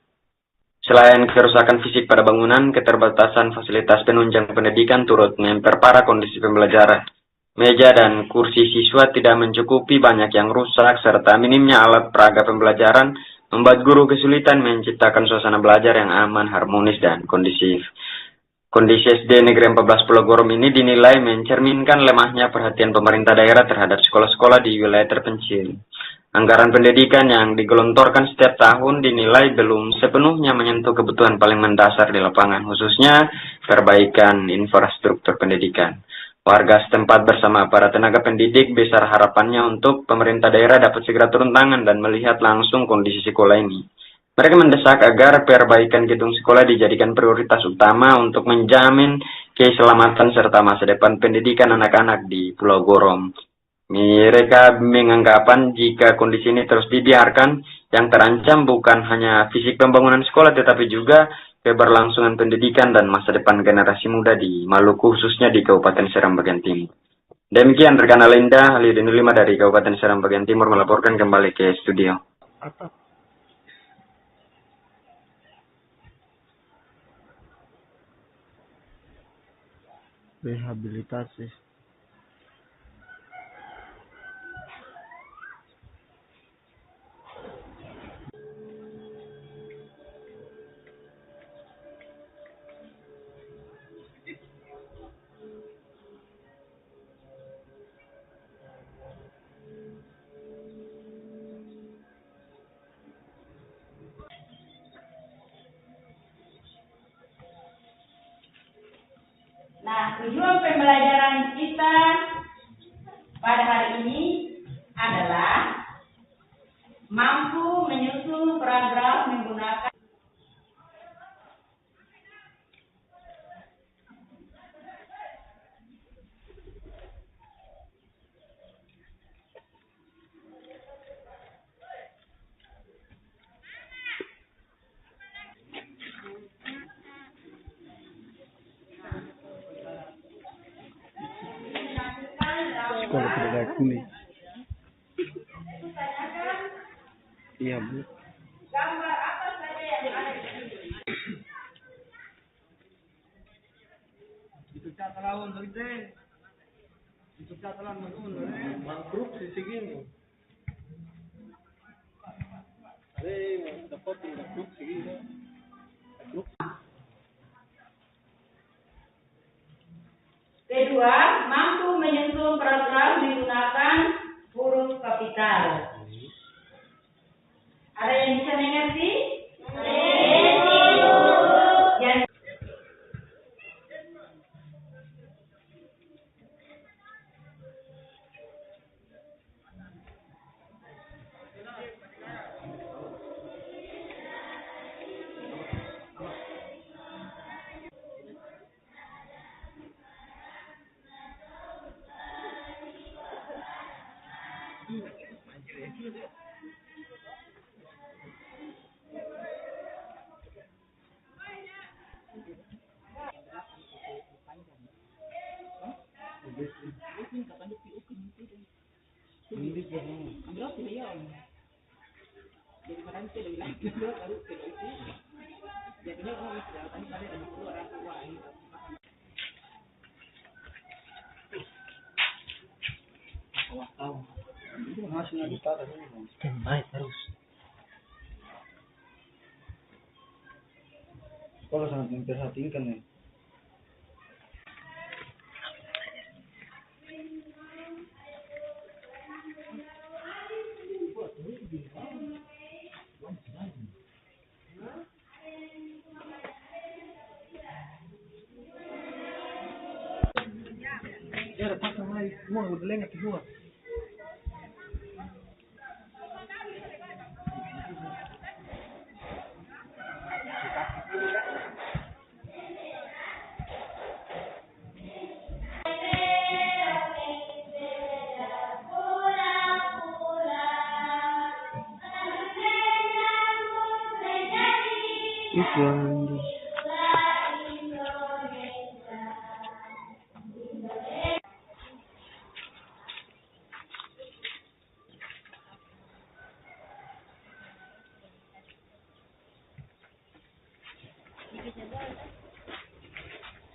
Selain kerusakan fisik pada bangunan, keterbatasan fasilitas penunjang pendidikan turut memperparah kondisi pembelajaran. Meja dan kursi siswa tidak mencukupi, banyak yang rusak, serta minimnya alat peraga pembelajaran membuat guru kesulitan menciptakan suasana belajar yang aman, harmonis, dan kondusif. Kondisi SD Negeri 14 Pulau Gorom ini dinilai mencerminkan lemahnya perhatian pemerintah daerah terhadap sekolah-sekolah di wilayah terpencil. Anggaran pendidikan yang digelontorkan setiap tahun dinilai belum sepenuhnya menyentuh kebutuhan paling mendasar di lapangan, khususnya perbaikan infrastruktur pendidikan. Warga setempat bersama para tenaga pendidik besar harapannya untuk pemerintah daerah dapat segera turun tangan dan melihat langsung kondisi sekolah ini. Mereka mendesak agar perbaikan gedung sekolah dijadikan prioritas utama untuk menjamin keselamatan serta masa depan pendidikan anak-anak di Pulau Gorom. Mereka menganggapan jika kondisi ini terus dibiarkan, yang terancam bukan hanya fisik pembangunan sekolah tetapi juga keberlangsungan pendidikan dan masa depan generasi muda di Maluku, khususnya di Kabupaten Seram Bagian Timur. Demikian rekan Alinda, Haliyudin Ulima dari Kabupaten Seram Bagian Timur melaporkan kembali ke studio. Rehabilitasi. Nah, tujuan pembelajaran kita pada hari ini adalah mampu menyusun paragraf menggunakan Sekolah tidak kuning. Iya, Bu. gambar apa saja yang ada di sini. Itu catalawan lagi. Itu catalan menun. Mangkruk sisi gini. Dapat mangkruk sini. Kedua, mampu menyusun program menggunakan huruf kapital. Ada yang bisa mengerti? Yang Baik terus. Kalau sangat memperhatikan nih. Ya, pasang lagi semua udah lengket semua. Iklan.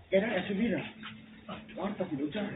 Era ya subida. Cuarta di luchar.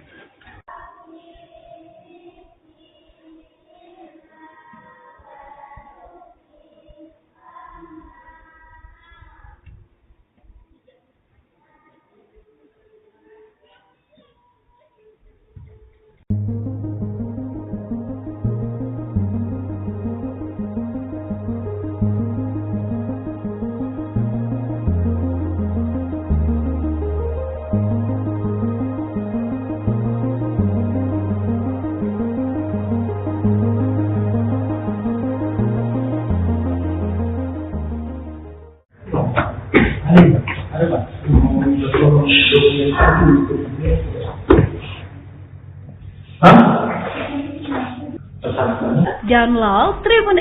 Download Tribun